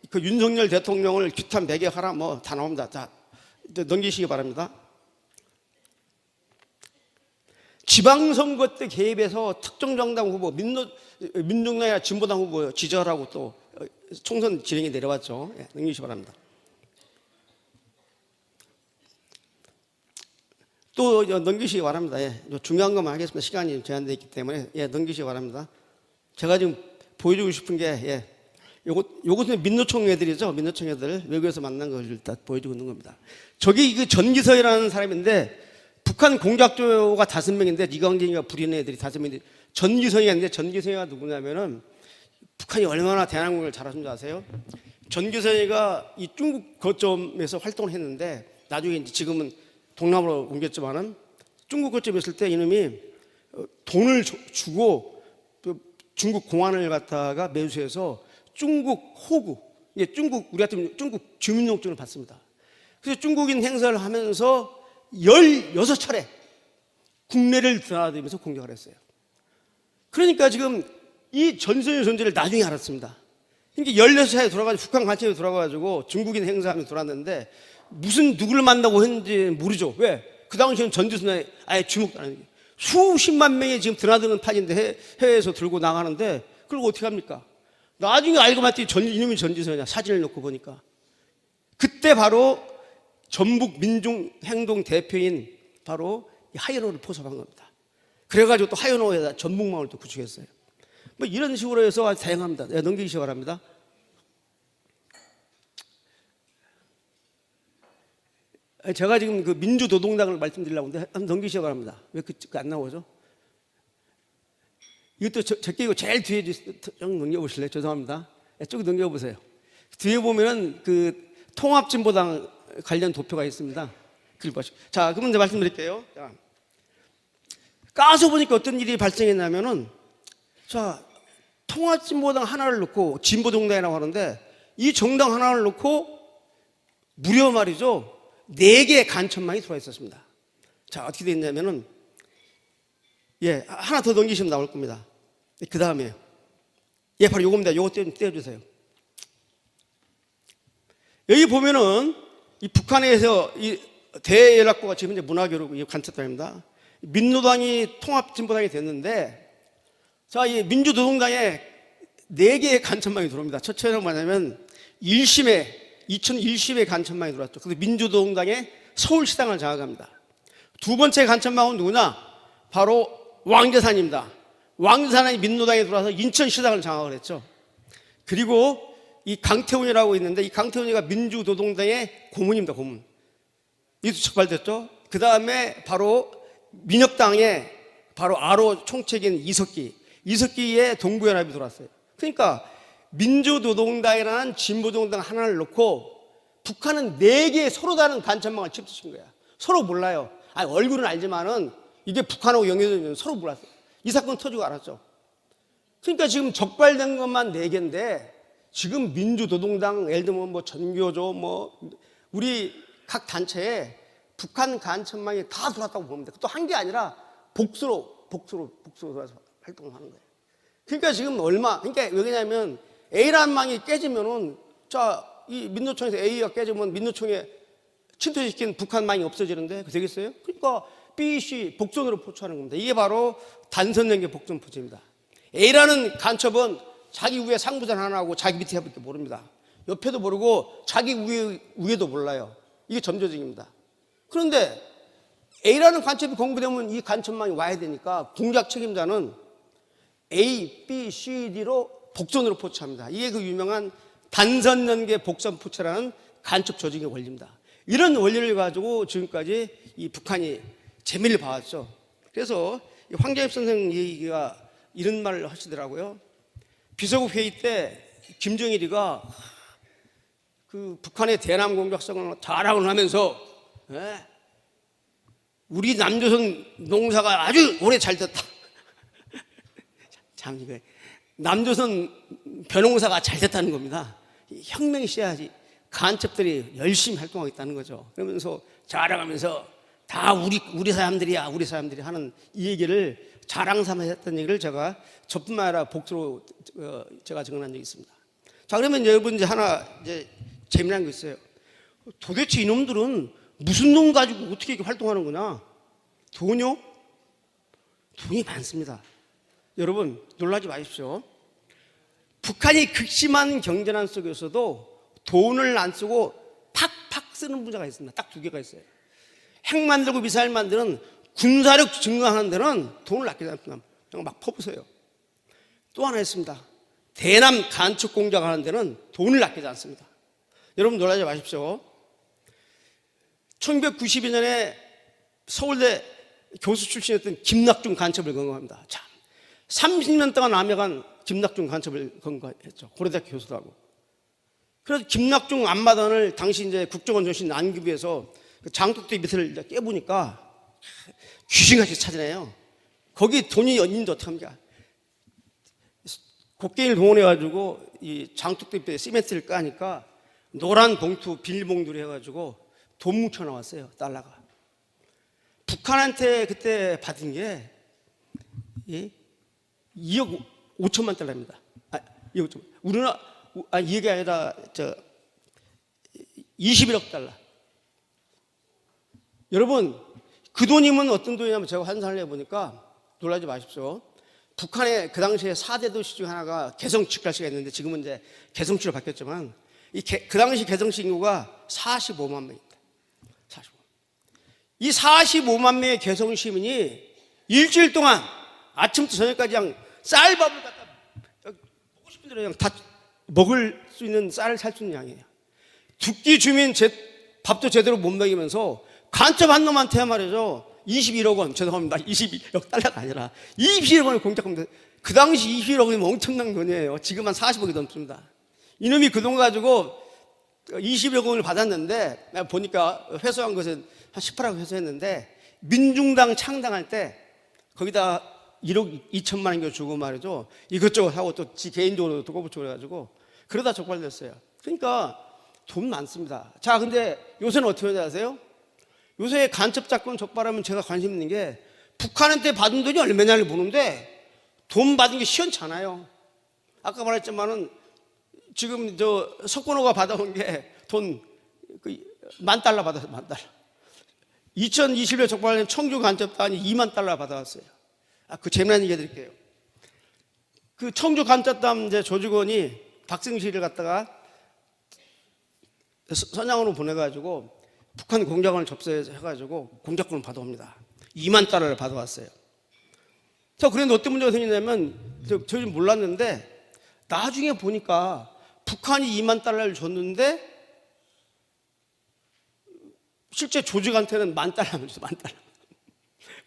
그 윤석열 대통령을 규탄 배격하라, 뭐 다 나옵니다. 자, 넘기시기 바랍니다. 지방선거 때 개입해서 특정 정당 후보, 민중당이나 진보당 후보 지지하라고 또 총선 지령이 내려왔죠. 예, 넘기시기 바랍니다. 또 넘기시기 바랍니다. 예, 중요한 것만 하겠습니다. 시간이 제한되어 있기 때문에. 예, 넘기시기 바랍니다. 제가 지금 보여주고 싶은 게, 예, 요것은 민노총 애들이죠. 민노총 애들. 외국에서 만난 걸 다 보여주고 있는 겁니다. 저기 그 전기서이라는 사람인데, 북한 공작조가 5명인데, 이광진이가 부리는 애들이 5명인데, 전기서이가 있는데, 전기서이가 누구냐면은, 북한이 얼마나 대한민국을 잘하신 줄 아세요? 전기서이가 이 중국 거점에서 활동을 했는데, 나중에 이제 지금은 동남아로 옮겼지만은, 중국 거점에 있을 때 이놈이 돈을 주고, 중국 공안을 갖다가 매수해서 중국 호구, 중국, 우리 같은 중국 주민등록증을 받습니다. 그래서 중국인 행사를 하면서 16차례 국내를 드나들면서 공격을 했어요. 그러니까 지금 이 전선의 존재를 나중에 알았습니다. 그러니까 16차례 돌아가지고 북한 관청에 돌아가가지고 중국인 행사하면서 돌았는데 무슨 누구를 만나고 했는지 모르죠. 왜? 그 당시에는 전지선에 아예 주목도 안 했는데 수십만 명이 지금 드나드는 판인데 해외에서 들고 나가는데 그걸 어떻게 합니까? 나중에 알고 봤더니 이놈이 전지선이야. 사진을 놓고 보니까. 그때 바로 전북 민중행동 대표인 바로 하이노를 포섭한 겁니다. 그래가지고 또 하이노에다 전북마을을 또 구축했어요. 뭐 이런 식으로 해서 아주 다양합니다. 네, 넘기시기 바랍니다. 제가 지금 그 민주노동당을 말씀드리려고 하는데 한번 넘기시기 바랍니다. 왜 그 안 나오죠? 이것도 제게 이거 제일 뒤에 좀 넘겨보실래요? 죄송합니다. 쭉 넘겨보세요. 뒤에 보면은 그 통합진보당 관련 도표가 있습니다. 그걸 보시죠. 자, 그럼 이제 말씀드릴게요. 자, 까서 보니까 어떤 일이 발생했냐면은, 자, 통합진보당 하나를 놓고 진보정당이라고 하는데, 이 정당 하나를 놓고 무려 말이죠, 4개의 간첩망이 들어와 있었습니다. 자, 어떻게 됐냐면은, 예, 하나 더 넘기시면 나올 겁니다. 그 다음에요. 예, 바로 요겁니다. 요거 떼어주세요. 여기 보면은, 이 북한에서 이 대연락부가 지금 이제 문화교육 간첩단입니다. 민노당이 통합진보당이 됐는데, 자, 이 민주노동당에 4개의 간첩망이 들어옵니다. 첫째는 뭐냐면, 2001심에 간첩망이 들어왔죠. 그래서 민주노동당의 서울시당을 장악합니다. 두 번째 간첩망은 누구냐? 바로 왕재산입니다. 왕재산이 민노당에 들어와서 인천시당을 장악을 했죠. 그리고 이 강태훈이라고 있는데, 이 강태훈이가 민주노동당의 고문입니다. 고문. 이도 적발됐죠. 그 다음에 바로 민혁당의 바로 아로 총책인 이석기의 동부연합이 들어왔어요. 그러니까 민주노동당이라는 진보정당 하나를 놓고 북한은 4개의 서로 다른 간첩망을 칩시킨 거야. 서로 몰라요. 아니, 얼굴은 알지만은 이게 북한하고 연계되는 서로 몰랐어요. 이 사건 터지고 알았죠. 그러니까 지금 적발된 것만 4개인데 지금 민주노동당, 예를 들면 뭐 전교조, 뭐 우리 각 단체에 북한 간첩망이 다 들어왔다고 보면 돼. 또 한 게 아니라 복수로 들어와서 활동을 하는 거예요. 그러니까 지금 그러니까 왜냐면 A라는 망이 깨지면은 이 민노총에서 A가 깨지면 민노총에 침투시킨 북한망이 없어지는데 그 되겠어요? 그러니까 B, C 복선으로 포착하는 겁니다. 이게 바로 단선연계 복선 포착입니다. A라는 간첩은 자기 위에 상부장 하나 하고 자기 밑에 밖에 모릅니다. 옆에도 모르고 자기 위에도 몰라요. 이게 점조직입니다. 그런데 A라는 간첩이 공개되면 이 간첩망이 와야 되니까 공작 책임자는 A, B, C, D로 복선으로 포착합니다. 이게 그 유명한 단선연계 복선 포착이라는 간첩 조직의 원리입니다. 이런 원리를 가지고 지금까지 이 북한이 재미를 봐왔죠. 그래서 황정엽 선생 얘기가 이런 말을 하시더라고요. 비서국 회의 때 김정일이가 그 북한의 대남 공작성을 자랑을 하면서 우리 남조선 농사가 아주 오래 잘 됐다. 참 이거 남조선 벼농사가 잘 됐다는 겁니다. 혁명이 시작하지 간첩들이 열심히 활동하고 있다는 거죠. 그러면서 자랑하면서 다 우리 사람들이 하는 이 얘기를 자랑 삼아서 했던 얘기를 제가 저뿐만 아니라 복수로 제가 증언한 적이 있습니다. 자, 그러면 여러분 이제 하나 재미난 게 있어요. 도대체 이놈들은 무슨 돈 가지고 어떻게 이렇게 활동하는 거냐? 돈이요? 돈이 많습니다. 여러분 놀라지 마십시오. 북한이 극심한 경제난 속에서도 돈을 안 쓰고 팍팍 쓰는 분야가 있습니다. 딱 2개가 있어요. 핵 만들고 미사일 만드는 군사력 증강하는 데는 돈을 아끼지 않습니다. 막 퍼부세요. 또 하나 있습니다. 대남 간첩 공작하는 데는 돈을 아끼지 않습니다. 여러분 놀라지 마십시오. 1992년에 서울대 교수 출신이었던 김낙중 간첩을 검거합니다. 참, 30년 동안 남해간 김낙중 간첩을 검거했죠. 고려대학 교수도 하고. 그래서 김낙중 앞마당을 당시 이제 국정원 정신 안기부에서 장독대 밑을 깨보니까 귀신같이 찾아내요. 거기 돈이 있는데 어떡합니까? 곡괭이를 동원해가지고 이 장독대 밑에 시멘트를 까니까 노란 봉투, 비닐봉투를 해가지고 돈 뭉쳐 나왔어요. 달러가. 북한한테 그때 받은 게 2억 5천만 달러입니다. 2억 5천만. 우리나라, 이게 아니라 21억 달러. 여러분, 그 돈이면 어떤 돈이냐면 제가 환산을 해보니까 놀라지 마십시오. 북한의 그 당시에 4대 도시 중 하나가 개성시까지가 있는데 지금은 이제 개성시로 바뀌었지만 그 당시 개성시 인구가 45만 명입니다. 45만. 이 45만 명의 개성 시민이 일주일 동안 아침부터 저녁까지 그냥 쌀밥을 갖다 먹고 싶은 대로 그냥 다 먹을 수 있는 쌀을 살 수 있는 양이에요. 두끼 주민 밥도 제대로 못 먹이면서 간첩 한 놈한테 말이죠. 21억 원, 죄송합니다. 22억 달러가 아니라 21억 원을 공작합니다. 그 당시 21억 원이면 엄청난 돈이에요. 지금 한 40억이 넘습니다. 이놈이 그 돈 가지고 20억 원을 받았는데 내가 보니까 회수한 것은 한 18억 회수했는데 민중당 창당할 때 거기다 1억 2천만 원 주고 말이죠. 이것저것 하고 또 지 개인적으로 또 꼬부치고 그래가지고 그러다 적발됐어요. 그러니까 돈 많습니다. 자, 근데 요새는 어떻게 하는지 아세요? 요새 간첩 사건 적발하면 제가 관심 있는 게 북한한테 받은 돈이 얼마냐를 보는데 돈 받은 게 시원찮아요. 아까 말했지만은 지금 석권호가 받아온 게 돈 10,000달러 받았어요. 10,000달러. 2020년 적발된 청주 간첩단이 20,000달러 받아왔어요. 그 재미난 얘기 해드릴게요. 그 청주 간첩단 이제 조직원이 박승실을 갖다가 선양으로 보내가지고 북한 공작원을 접수해가지고 공작권을 받아옵니다. 20,000달러를 받아왔어요. 그런데 어떤 문제가 생기냐면 저는 몰랐는데 나중에 보니까 북한이 20,000달러를 줬는데 실제 조직한테는 10,000달러만 줬어요. 10,000달러.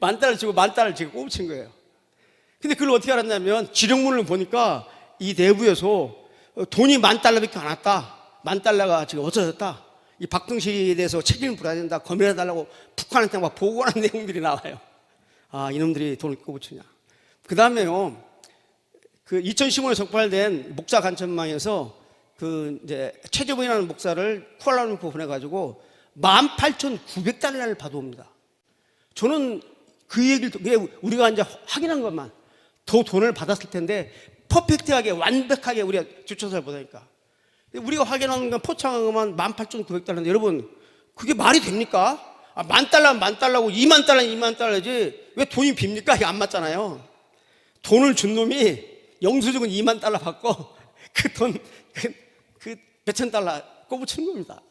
10,000달러 주고 10,000달러를 지금 꼽친 거예요. 근데 그걸 어떻게 알았냐면 지령문을 보니까 이 내부에서 돈이 10,000달러밖에 안 왔다. 10,000달러가 지금 없어졌다. 이 박등실에 대해서 책임을 물어야 된다. 검열해달라고 북한한테 막 보고하는 내용들이 나와요. 이놈들이 돈을 꼬부치냐. 그 다음에요, 그 2015년에 적발된 목사 간첩망에서 그 이제 최재봉이라는 목사를 쿠알라룸푸르 보내가지고 18,900달러를 받아옵니다. 저는 그 얘기를 우리가 이제 확인한 것만 더 돈을 받았을 텐데 퍼펙트하게 완벽하게 우리가 주처사를 보다니까 우리가 확인하는 건 포착한 것만 18,900달러인데 여러분 그게 말이 됩니까? 10,000달러면 10,000달러고 20,000달러면 20,000달러지 왜 돈이 빕니까? 이게 안 맞잖아요. 돈을 준 놈이 영수증은 20,000달러 받고 그 돈 그 몇천 달러 꼬부치는 겁니다.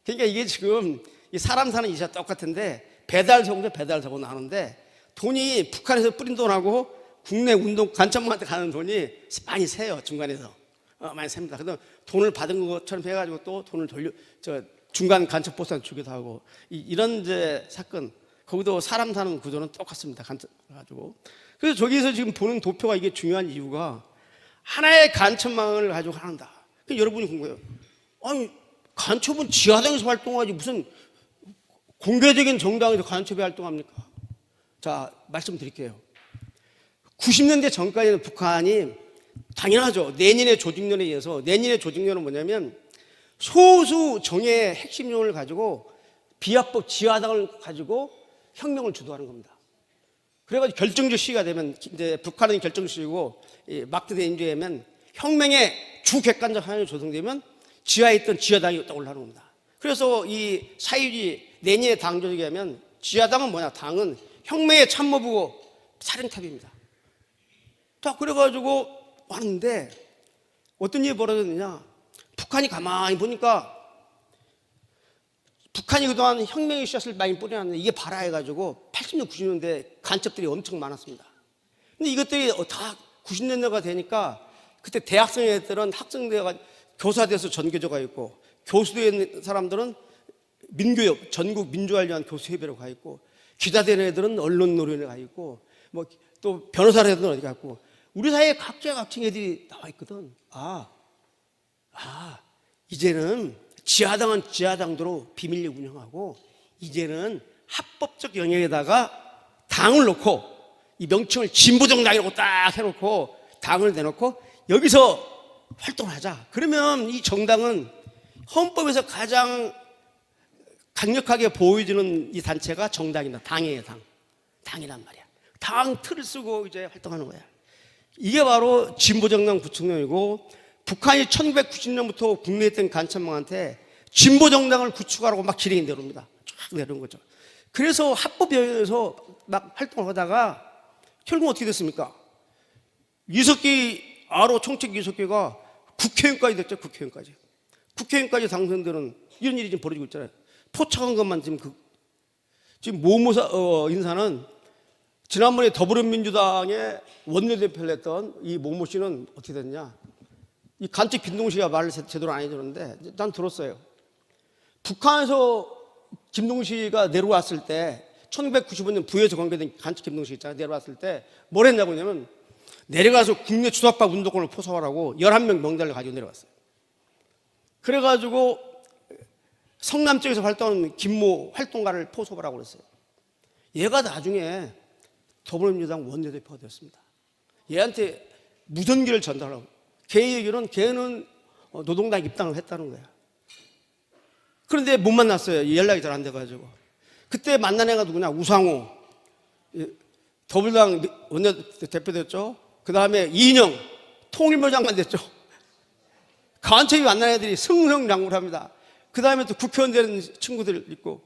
그러니까 이게 지금 사람 사는 이자 똑같은데 배달사고 나누는데 돈이 북한에서 뿌린 돈하고 국내 운동 간첩망한테 가는 돈이 많이 세요. 중간에서 많이 셉니다. 그래서 돈을 받은 것처럼 해가지고 또 돈을 중간 간첩 보상 주기도 하고 이런 이제 사건 거기도 사람 사는 구조는 똑같습니다. 간첩 가지고 그래서 저기서 지금 보는 도표가 이게 중요한 이유가 하나의 간첩망을 가지고 한다. 여러분이 궁금해요. 아니 간첩은 지하당에서 활동하지 무슨 공개적인 정당에서 간첩이 활동합니까? 자, 말씀드릴게요. 90년대 전까지는 북한이 당연하죠. 내년의 조직론에 의해서 내년의 조직론은 뭐냐면 소수 정예의 핵심 요원을 가지고 비합법 지하당을 가지고 혁명을 주도하는 겁니다. 그래가지고 결정적 시기가 되면 이제 북한은 결정적 시기고 마크 대인주에면 혁명의 주객관적 하나가 조성되면 지하에 있던 지하당이 또 올라오는 겁니다. 그래서 이 사유지 내년의 당 조직에 하면 지하당은 뭐냐? 당은 혁명의 참모부고 사령탑입니다. 자, 그래가지고 왔는데 어떤 일이 벌어졌느냐? 북한이 가만히 보니까 북한이 그동안 혁명의 씨앗을 많이 뿌려놨는데 이게 발화해가지고 80년, 90년대 간첩들이 엄청 많았습니다. 근데 이것들이 다 90년대가 되니까 그때 대학생들은 학생대가 교사돼서 전교조가 있고 교수대에 있는 사람들은 민교협, 전국 민주화를 위한 교수협의회로 가 있고 기자되는 애들은 언론노련에 가 있고 뭐 또 변호사를 애들은 어디 가 있고 우리 사이에 각종 애들이 나와 있거든. 이제는 지하당은 지하당대로 비밀리 운영하고 이제는 합법적 영역에다가 당을 놓고 이 명칭을 진보정당이라고 딱 해놓고 당을 내놓고 여기서 활동하자. 그러면 이 정당은 헌법에서 가장 강력하게 보호해주는 이 단체가 정당이다. 당이에요, 당. 당이란 말이야. 당 틀을 쓰고 이제 활동하는 거야. 이게 바로 진보정당 구축론이고 북한이 1990년부터 국내에 있던 간첩망한테 진보정당을 구축하라고 막 지령이 내려옵니다. 쫙 내려온 거죠. 그래서 합법 영역에서 막 활동을 하다가 결국 어떻게 됐습니까? 이석기 아로 총책 이석기가 국회의원까지 됐죠. 국회의원까지 당선되는 이런 일이 지금 벌어지고 있잖아요. 포착한 것만 지금 모모사 인사는 지난번에 더불어민주당의 원내대표를 했던 이 모모 씨는 어떻게 됐냐? 이 간첩 김동식이가 말을 제대로 안 해주는데 난 들었어요. 북한에서 김동식이가 내려왔을 때 1995년 부에서 관계된 간첩 김동식 있잖아요. 내려왔을 때 뭘 했냐고 하냐면 내려가서 국내 주사파 운동권을 포섭하라고 11명 명단을 가지고 내려왔어요. 그래가지고 성남 쪽에서 활동하는 김모 활동가를 포섭하라고 그랬어요. 얘가 나중에 더불어민주당 원내대표가 되었습니다. 얘한테 무전기를 전달하고 걔 얘기는 걔는 노동당 입당을 했다는 거야. 그런데 못 만났어요. 연락이 잘 안 돼가지고. 그때 만난 애가 누구냐? 우상호 더불어당 원내대표 됐죠. 그 다음에 이인영 통일부 장관 됐죠. 간첩이 만난 애들이 승승장구합니다. 그 다음에 또 국회의원 되는 친구들 있고.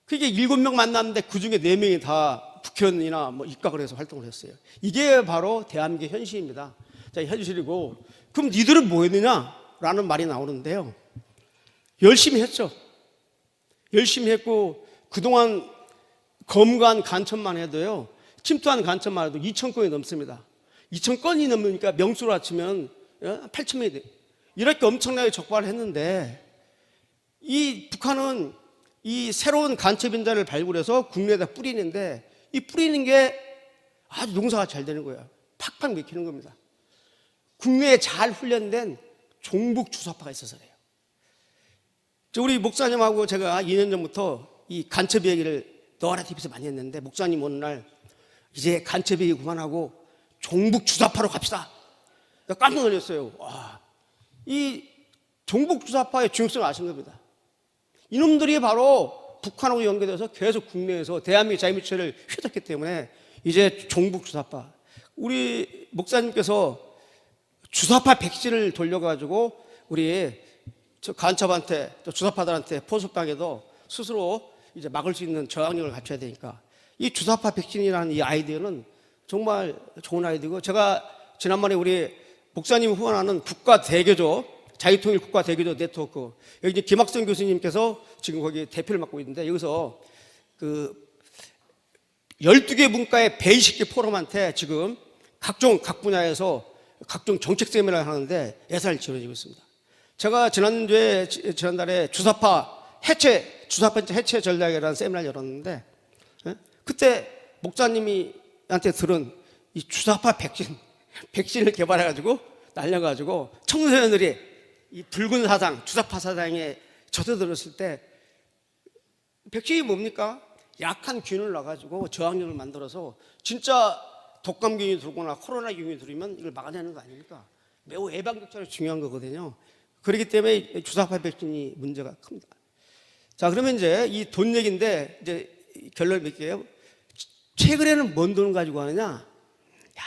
그게 7명 만났는데 그 중에 4명이 다 국회의원이나 뭐 입각을 해서 활동을 했어요. 이게 바로 대한민국의 현실입니다. 자, 현실이고. 그럼 니들은 뭐 했느냐? 라는 말이 나오는데요. 열심히 했죠. 열심히 했고, 그동안 검거한 간첩만 해도요, 침투한 간첩만 해도 2,000건이 넘습니다. 2,000건이 넘으니까 명수로 합치면 8,000명이 돼요. 이렇게 엄청나게 적발을 했는데, 이 북한은 이 새로운 간첩 인자를 발굴해서 국내에다 뿌리는데, 이 뿌리는 게 아주 농사가 잘 되는 거예요. 팍팍 맥히는 겁니다. 국내에 잘 훈련된 종북 주사파가 있어서 그래요. 우리 목사님하고 제가 2년 전부터 이 간첩 얘기를 너와라 TV에서 많이 했는데 목사님 어느 날 이제 간첩이 그만하고 종북 주사파로 갑시다. 내가 깜짝 놀랐어요. 와, 이 종북 주사파의 중요성을 아신 겁니다. 이놈들이 바로 북한하고 연계돼서 계속 국내에서 대한민국 자유민주주의를 휘둘렀기 때문에 이제 종북 주사파. 우리 목사님께서 주사파 백신을 돌려가지고 우리 간첩한테 또 주사파들한테 포섭당해도 스스로 이제 막을 수 있는 저항력을 갖춰야 되니까 이 주사파 백신이라는 이 아이디어는 정말 좋은 아이디어고, 제가 지난번에 우리 목사님 후원하는 국가대교조 자유통일 국가대교조 네트워크, 여기 이제 김학성 교수님께서 지금 거기 대표를 맡고 있는데, 여기서 그 12개 문과의 120개 포럼한테 지금 각 분야에서 각종 정책 세미나를 하는데 예산을 지원해주고 있습니다. 제가 지난달에 주사파 해체 전략이라는 세미나를 열었는데, 그때 목사님이한테 들은 이 주사파 백신을 개발해가지고 날려가지고 청소년들이 이 붉은 사상, 주사파 사상에 젖어들었을 때, 백신이 뭡니까? 약한 균을 놔가지고 저항력을 만들어서 진짜 독감균이 들거나 코로나균이 들으면 이걸 막아내는 거 아닙니까? 매우 예방적으로 중요한 거거든요. 그렇기 때문에 주사파 백신이 문제가 큽니다. 자, 그러면 이제 이 돈 얘기인데 이제 결론을 맺게요. 최근에는 뭔 돈을 가지고 하느냐? 야,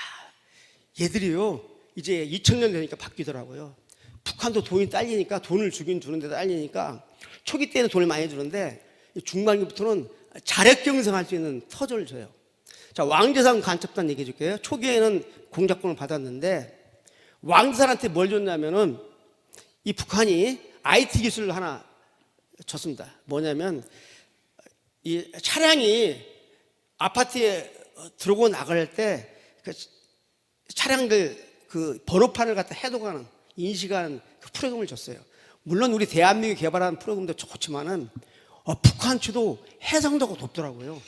얘들이요, 이제 2000년 되니까 바뀌더라고요. 북한도 돈이 딸리니까 돈을 주긴 주는데 딸리니까 초기 때는 돈을 많이 주는데 중반기부터는 자력 경성할 수 있는 터전을 줘요. 자, 왕재산 간첩단 얘기해 줄게요. 초기에는 공작권을 받았는데 왕재산한테 뭘 줬냐면은 이 북한이 IT 기술을 하나 줬습니다. 뭐냐면 이 차량이 아파트에 들어오고 나갈 때 그 차량들 그 번호판을 갖다 해독하는, 인식하는 그 프로그램을 줬어요. 물론 우리 대한민국이 개발한 프로그램도 좋지만은 북한 측도 해상도가 높더라고요.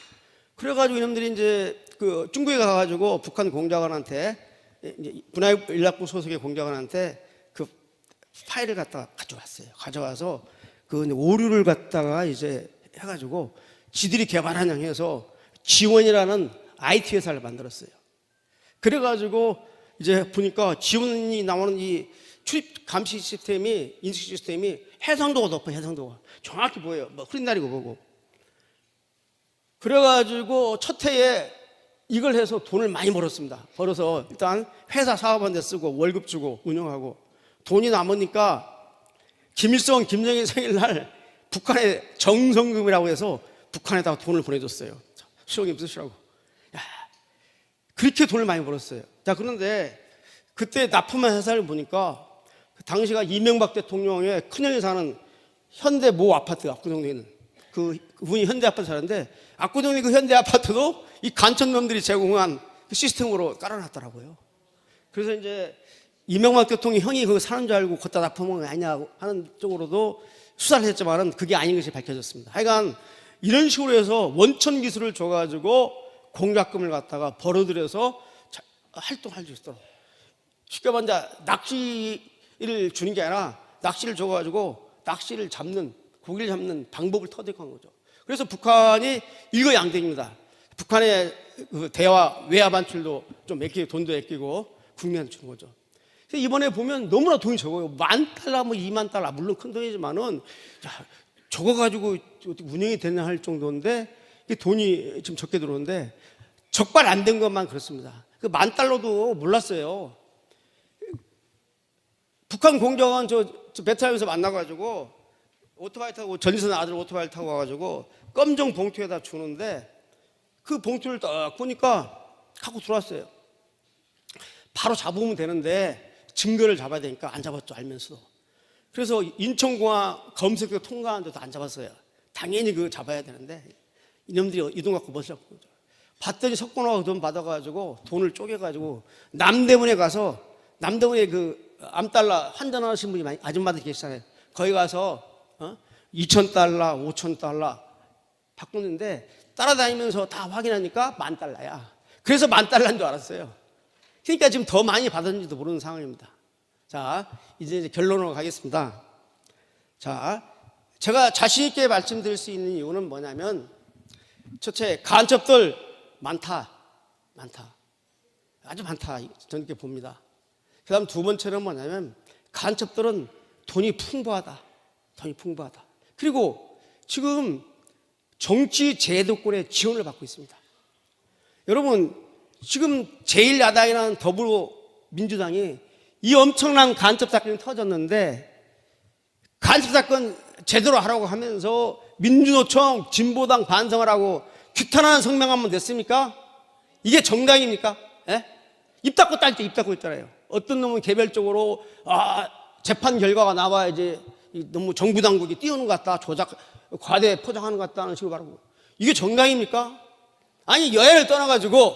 그래가지고 이놈들이 이제 그 중국에 가가지고 북한 공작원한테, 문화연락부 소속의 공작원한테 그 파일을 갖다가 가져왔어요. 가져와서 그 오류를 갖다가 이제 해가지고 지들이 개발한 향해서 지원이라는 IT 회사를 만들었어요. 그래가지고 이제 보니까 지원이 나오는 이 출입 감시 시스템이, 인식 시스템이 해상도가 높아요. 해상도가 정확히 보여요. 뭐 흐린 날이고 뭐고. 그래가지고 첫 해에 이걸 해서 돈을 많이 벌었습니다. 벌어서 일단 회사 사업한 데 쓰고 월급 주고 운영하고, 돈이 남으니까 김일성, 김정일 생일날 북한에 정성금이라고 해서 북한에다가 돈을 보내줬어요. 수령님 쓰시라고. 야, 그렇게 돈을 많이 벌었어요. 자, 그런데 그때 납품한 회사를 보니까 당시가 이명박 대통령의 큰형이 사는 현대 모 아파트, 압구정에 있는 그분이 현대 아파트 사는데, 압구정에 그 현대 아파트도 이 간첩놈들이 제공한 그 시스템으로 깔아놨더라고요. 그래서 이제 이명박 대통령 형이 거기 사는 줄 알고 걷다 납품한 거 아니냐 하는 쪽으로도 수사를 했지만은 그게 아닌 것이 밝혀졌습니다. 하여간 이런 식으로 해서 원천 기술을 줘가지고 공작금을 갖다가 벌어들여서 활동할 수 있도록. 쉽게 말하면 낚시를 주는 게 아니라 낚시를 줘가지고 낚시를 잡는, 고기를 잡는 방법을 터득한 거죠. 그래서 북한이 일거양득입니다. 북한의 그 대화, 외화 반출도 좀 아끼고, 돈도 아끼고 국민한테 주는 거죠. 이번에 보면 너무나 돈이 적어요. $10,000, 뭐 $20,000, 물론 큰 돈이지만은, 야, 저거 가지고 운영이 되나 할 정도인데 돈이 좀 적게 들어오는데, 적발 안 된 것만 그렇습니다. 그 $10,000도 몰랐어요. 북한 공작원 저 베트남에서 만나가지고 오토바이 타고, 전리선 아들 오토바이를 타고 와가지고 검정 봉투에다 주는데, 그 봉투를 딱 보니까 갖고 들어왔어요. 바로 잡으면 되는데 증거를 잡아야 되니까 안 잡았죠, 알면서도. 그래서 인천공항 검색대 통과하는데도 안 잡았어요. 당연히 그거 잡아야 되는데 이놈들이 이 돈 갖고 뭐 잡고 거죠. 봤더니 석권호가 돈 받아가지고 돈을 쪼개가지고 남대문에 가서, 남대문에 그 암달러 환전하시는 분이 많이, 아줌마들 계시잖아요. 거기 가서 $2,000, $5,000 바꾸는데 따라다니면서 다 확인하니까 $10,000야. 그래서 $10,000인 줄 알았어요. 그러니까 지금 더 많이 받았는지도 모르는 상황입니다. 자, 이제 결론으로 가겠습니다. 자, 제가 자신 있게 말씀드릴 수 있는 이유는 뭐냐면, 첫째, 간첩들 많다. 아주 많다. 저는 이렇게 봅니다. 그 다음 두 번째는 뭐냐면, 간첩들은 돈이 풍부하다. 그리고 지금 정치 제도권의 지원을 받고 있습니다. 여러분, 지금 제1야당이라는 더불어민주당이 이 엄청난 간첩 사건이 터졌는데, 간첩 사건 제대로 하라고 하면서 민주노총, 진보당 반성을 하고 규탄하는 성명 한번 냈습니까? 이게 정당입니까? 예? 입 닫고 딸 때 입 닫고 있잖아요. 어떤 놈은 개별적으로 재판 결과가 나와야지 너무 정부 당국이 띄우는 것 같다, 조작, 과대 포장하는 것 같다는 식으로 말하고. 이게 정당입니까? 아니, 여야를 떠나가지고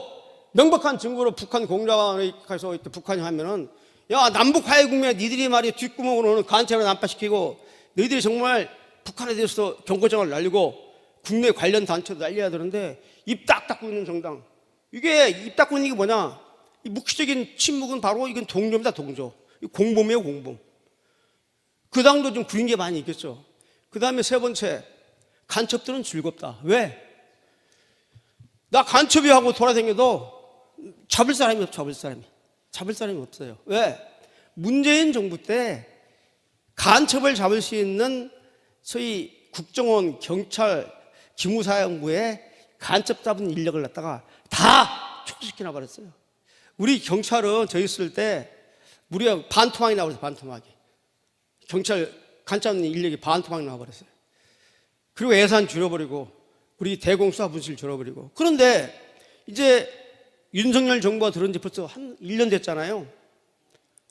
명백한 증거로 북한 공작원에 가서 북한이 하면은, 야, 남북 화해 국면에 니들이 말이 뒷구멍으로는 간첩을 난파시키고 너희들이 정말 북한에 대해서 경고장을 날리고 국내 관련 단체도 날려야 되는데 입 딱 닫고 있는 정당. 이게 입 닫고 있는 게 뭐냐? 이 묵시적인 침묵은 바로 이건 동조입니다. 동조. 공범이에요. 공범. 그 당도 좀 구린 게 많이 있겠죠. 그 다음에 세 번째, 간첩들은 즐겁다. 왜? 나 간첩이 하고 돌아다녀도 잡을 사람이 없어요. 왜? 문재인 정부 때 간첩을 잡을 수 있는 소위 국정원, 경찰, 기무사령부에 간첩 잡은 인력을 갖다가 다 축소시켜 놔버렸어요. 우리 경찰은 저 있을 때 무려 반토막이 나버렸어요. 반토막이. 경찰 간첩 인력이 반토막이 나버렸어요. 그리고 예산 줄여버리고 우리 대공수사분실 줄여버리고. 그런데 이제 윤석열 정부가 들어온 지 벌써 한 1년 됐잖아요.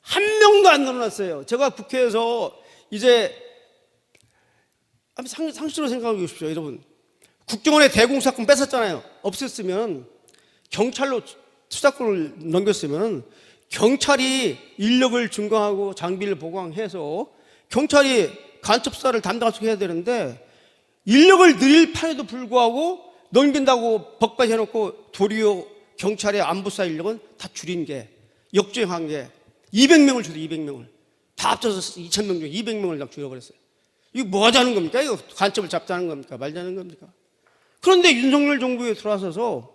한 명도 안 늘어났어요. 제가 국회에서 이제 상식으로 생각해 보십시오, 여러분. 국정원의 대공수사권 뺏었잖아요. 없앴으면, 경찰로 수사권을 넘겼으면 경찰이 인력을 증강하고 장비를 보강해서 경찰이 간첩 수사를 담당하게 해야 되는데, 인력을 늘릴 판에도 불구하고 넘긴다고 법까지 해놓고 도리어 경찰의 안보수사 인력은 다 줄인 게, 역주행한 게 200명을 줘도 200명을 다 합쳐서 2,000명 중에 200명을 다 줄여버렸어요. 이거 뭐 하자는 겁니까? 이거 간첩을 잡자는 겁니까? 말자는 겁니까? 그런데 윤석열 정부에 들어와서서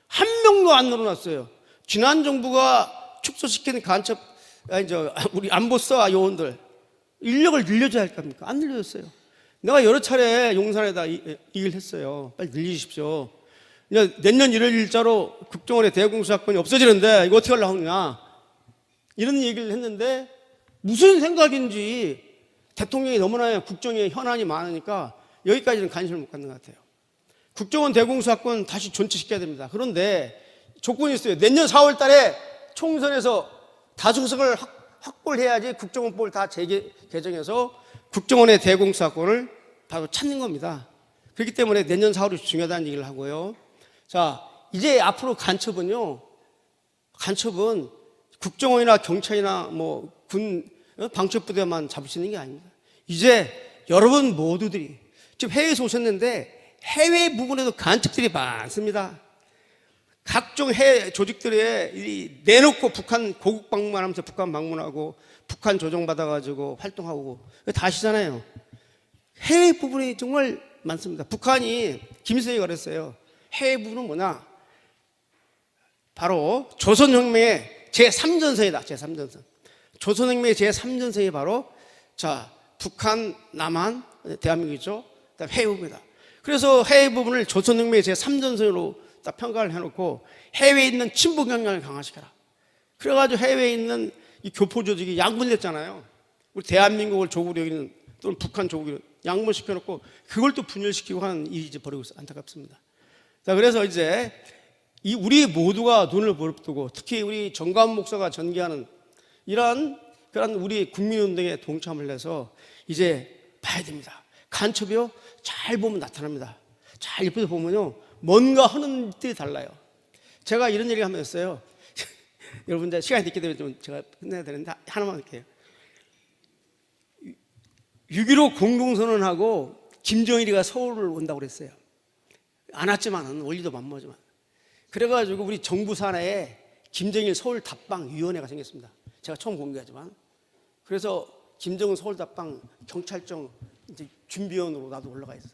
한 명도 안 늘어났어요. 지난 정부가 축소시킨 간첩, 우리 안보수사 요원들 인력을 늘려줘야 할 겁니까? 안 늘려줬어요. 내가 여러 차례 용산에다 얘기를 했어요. 빨리 늘리십시오. 내년 1월 1일자로 국정원의 대공수사권이 없어지는데 이거 어떻게 하려고 하느냐, 이런 얘기를 했는데, 무슨 생각인지 대통령이 너무나 국정에 현안이 많으니까 여기까지는 관심을 못 갖는 것 같아요. 국정원 대공수사권 다시 존치시켜야 됩니다. 그런데 조건이 있어요. 내년 4월 달에 총선에서 다수석을 확보를 해야지 국정원법을 다 재개정해서 국정원의 대공수사권을 바로 찾는 겁니다. 그렇기 때문에 내년 4월이 중요하다는 얘기를 하고요. 자, 이제 앞으로 간첩은 국정원이나 경찰이나 군 방첩부대만 잡을 수 있는 게 아닙니다. 이제 여러분 모두들이 지금 해외에서 오셨는데 해외 부분에도 간첩들이 많습니다. 각종 해외 조직들에 내놓고 북한 고국 방문하면서 북한 방문하고 북한 조정받아가지고 활동하고 다 아시잖아요. 해외 부분이 정말 많습니다. 북한이 김일성이 그랬어요. 해외 부분은 뭐냐? 바로 조선혁명의 제3전선이다. 제3전선. 조선혁명의 제3전선이 바로 북한, 남한, 대한민국이죠. 그다음 해외 부분이다. 그래서 해외 부분을 조선혁명의 제3전선으로 딱 평가를 해놓고 해외에 있는 친북 영향을 강화시켜라. 그래가지고 해외에 있는 이 교포 조직이 양분됐잖아요. 우리 대한민국을 조국으로 여기는 또는 북한 조국으로 양분시켜놓고 그걸 또 분열시키고 하는 일이 이제 벌어지고 있어요. 안타깝습니다. 자, 그래서 이제 우리 모두가 눈을 부릅뜨고 특히 우리 정관 목사가 전개하는 그런 우리 국민운동에 동참을 해서 이제 봐야 됩니다. 간첩이요, 잘 보면 나타납니다. 잘 옆에서 보면요, 뭔가 하는 뜻이 달라요. 제가 이런 얘기를 하면 했어요. 여러분들 시간이 있기 때문에 좀 제가 끝내야 되는데 하나만 할게요. 6.15 공동선언하고 김정일이가 서울을 온다고 그랬어요. 안 왔지만은 원리도 만무하지만. 그래가지고 우리 정부 산하에 김정일 서울 답방위원회가 생겼습니다. 제가 처음 공개하지만. 그래서 김정은 서울 답방 경찰청 이제 준비위원으로 나도 올라가 있어요.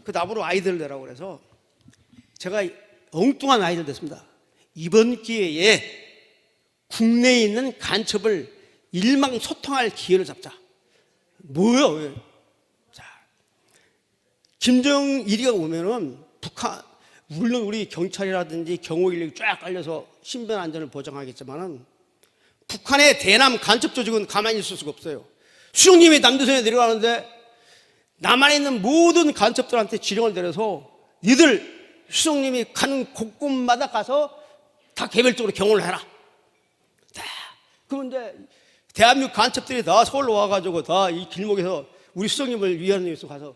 그 나보러 아이들을 내라고 그래서 제가 엉뚱한 아이디어를 냈습니다. 이번 기회에 국내에 있는 간첩을 일망소통할 기회를 잡자. 뭐요? 자, 김정일이가 오면은 북한, 물론 우리 경찰이라든지 경호 인력이 쫙 깔려서 신변 안전을 보장하겠지만은 북한의 대남 간첩 조직은 가만히 있을 수가 없어요. 수령님이 남조선에 내려가는데 남한에 있는 모든 간첩들한테 지령을 내려서 니들 수령님이 가는 곳곳마다 가서 다 개별적으로 경호를 해라. 자, 그럼 이제 대한민국 간첩들이 다 서울로 와가지고 다 이 길목에서 우리 수령님을 위하는 위해서 가서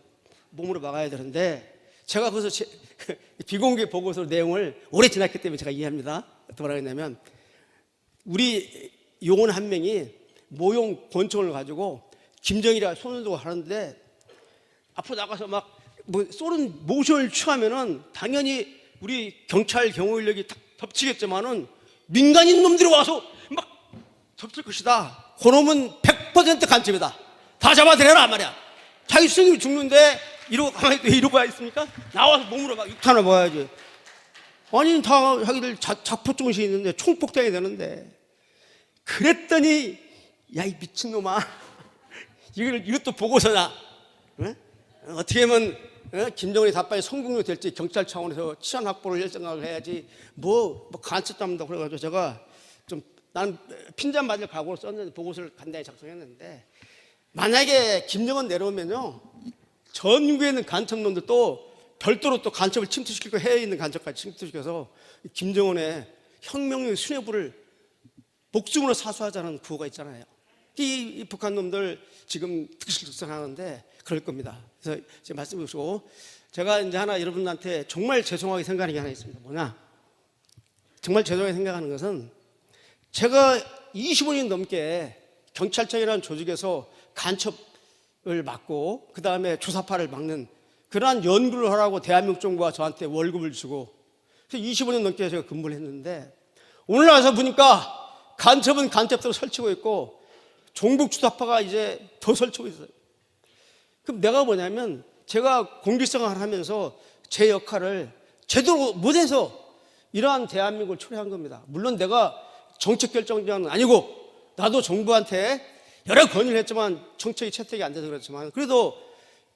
몸으로 막아야 되는데, 제가 거기서 비공개 보고서 내용을 오래 지났기 때문에 제가 이해합니다. 어떻게 말하냐면, 우리 요원 한 명이 모용 권총을 가지고 김정일이가 손을 두고 하는데 앞으로 나가서 막 뭐 쏘는 모션을 취하면은 당연히 우리 경찰 경호 인력이 덮치겠지만은 민간인 놈들이 와서 막 덮칠 것이다. 그놈은 100% 간첩이다. 다 잡아들여라 말이야. 자기 스승님이 죽는데 이러고 가만히 이러고 와 있습니까? 나와서 몸으로 막 육탄을 먹어야지. 아니 다 자기들 자포 정신이 있는데 총폭탄이 되는데. 그랬더니 야 이 미친놈아 이것도 보고서나 응? 어떻게 하면 김정은이 다 빨리 성공이 될지 경찰 차원에서 치안 확보를 열정을 해야지 뭐 간첩 잡는다고 그래가지고 제가 좀 나는 핀잔 맞을 각오로 썼는데 보고서를 간단히 작성했는데, 만약에 김정은 내려오면요 전국에 있는 간첩놈들도 별도로 또 간첩을 침투시키고 해외에 있는 간첩까지 침투시켜서 김정은의 혁명의 수뇌부를 목숨으로 사수하자는 구호가 있잖아요. 이 북한 놈들 지금 득실득실하는데 그럴 겁니다. 그래서 제가 말씀드리고, 제가 이제 하나 여러분한테 정말 죄송하게 생각하는 게 하나 있습니다. 뭐냐? 정말 죄송하게 생각하는 것은, 제가 25년 넘게 경찰청이라는 조직에서 간첩을 막고 그 다음에 조사파를 막는 그러한 연구를 하라고 대한민국 정부가 저한테 월급을 주고, 그래서 25년 넘게 제가 근무를 했는데, 오늘 와서 보니까 간첩은 간첩대로 설치고 있고 종북 주사파가 이제 더 설치고 있어요. 그럼 내가 뭐냐면, 제가 공직생활을 하면서 제 역할을 제대로 못해서 이러한 대한민국을 초래한 겁니다. 물론 내가 정책 결정자는 아니고 나도 정부한테 여러 건의를 했지만 정책이 채택이 안 돼서 그렇지만, 그래도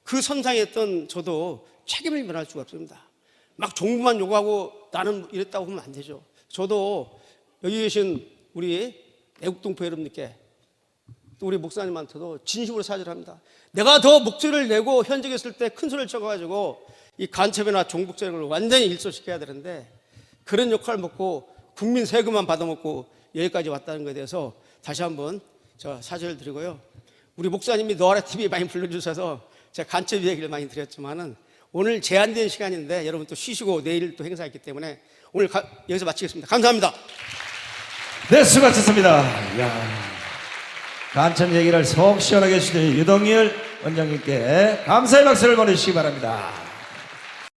그 선상에 있던 저도 책임을 면할 수가 없습니다. 막 정부만 요구하고 나는 이랬다고 하면 안 되죠. 저도 여기 계신 우리 애국동포 여러분들께 또 우리 목사님한테도 진심으로 사죄를 합니다. 내가 더 목소리를 내고 현직에 있을 때 큰 소리를 쳐가지고 이 간첩이나 종북 세력을 완전히 일소시켜야 되는데, 그런 역할을 먹고 국민 세금만 받아먹고 여기까지 왔다는 것에 대해서 다시 한번 제가 사죄를 드리고요. 우리 목사님이 너아래 TV 많이 불러주셔서 제가 간첩 얘기를 많이 드렸지만은 오늘 제한된 시간인데 여러분 또 쉬시고 내일 또 행사했기 때문에 오늘 여기서 마치겠습니다. 감사합니다. 네, 수고하셨습니다. 이야, 간첩 얘기를 속 시원하게 해주신 유동일 원장님께 감사의 박수를 보내주시기 바랍니다.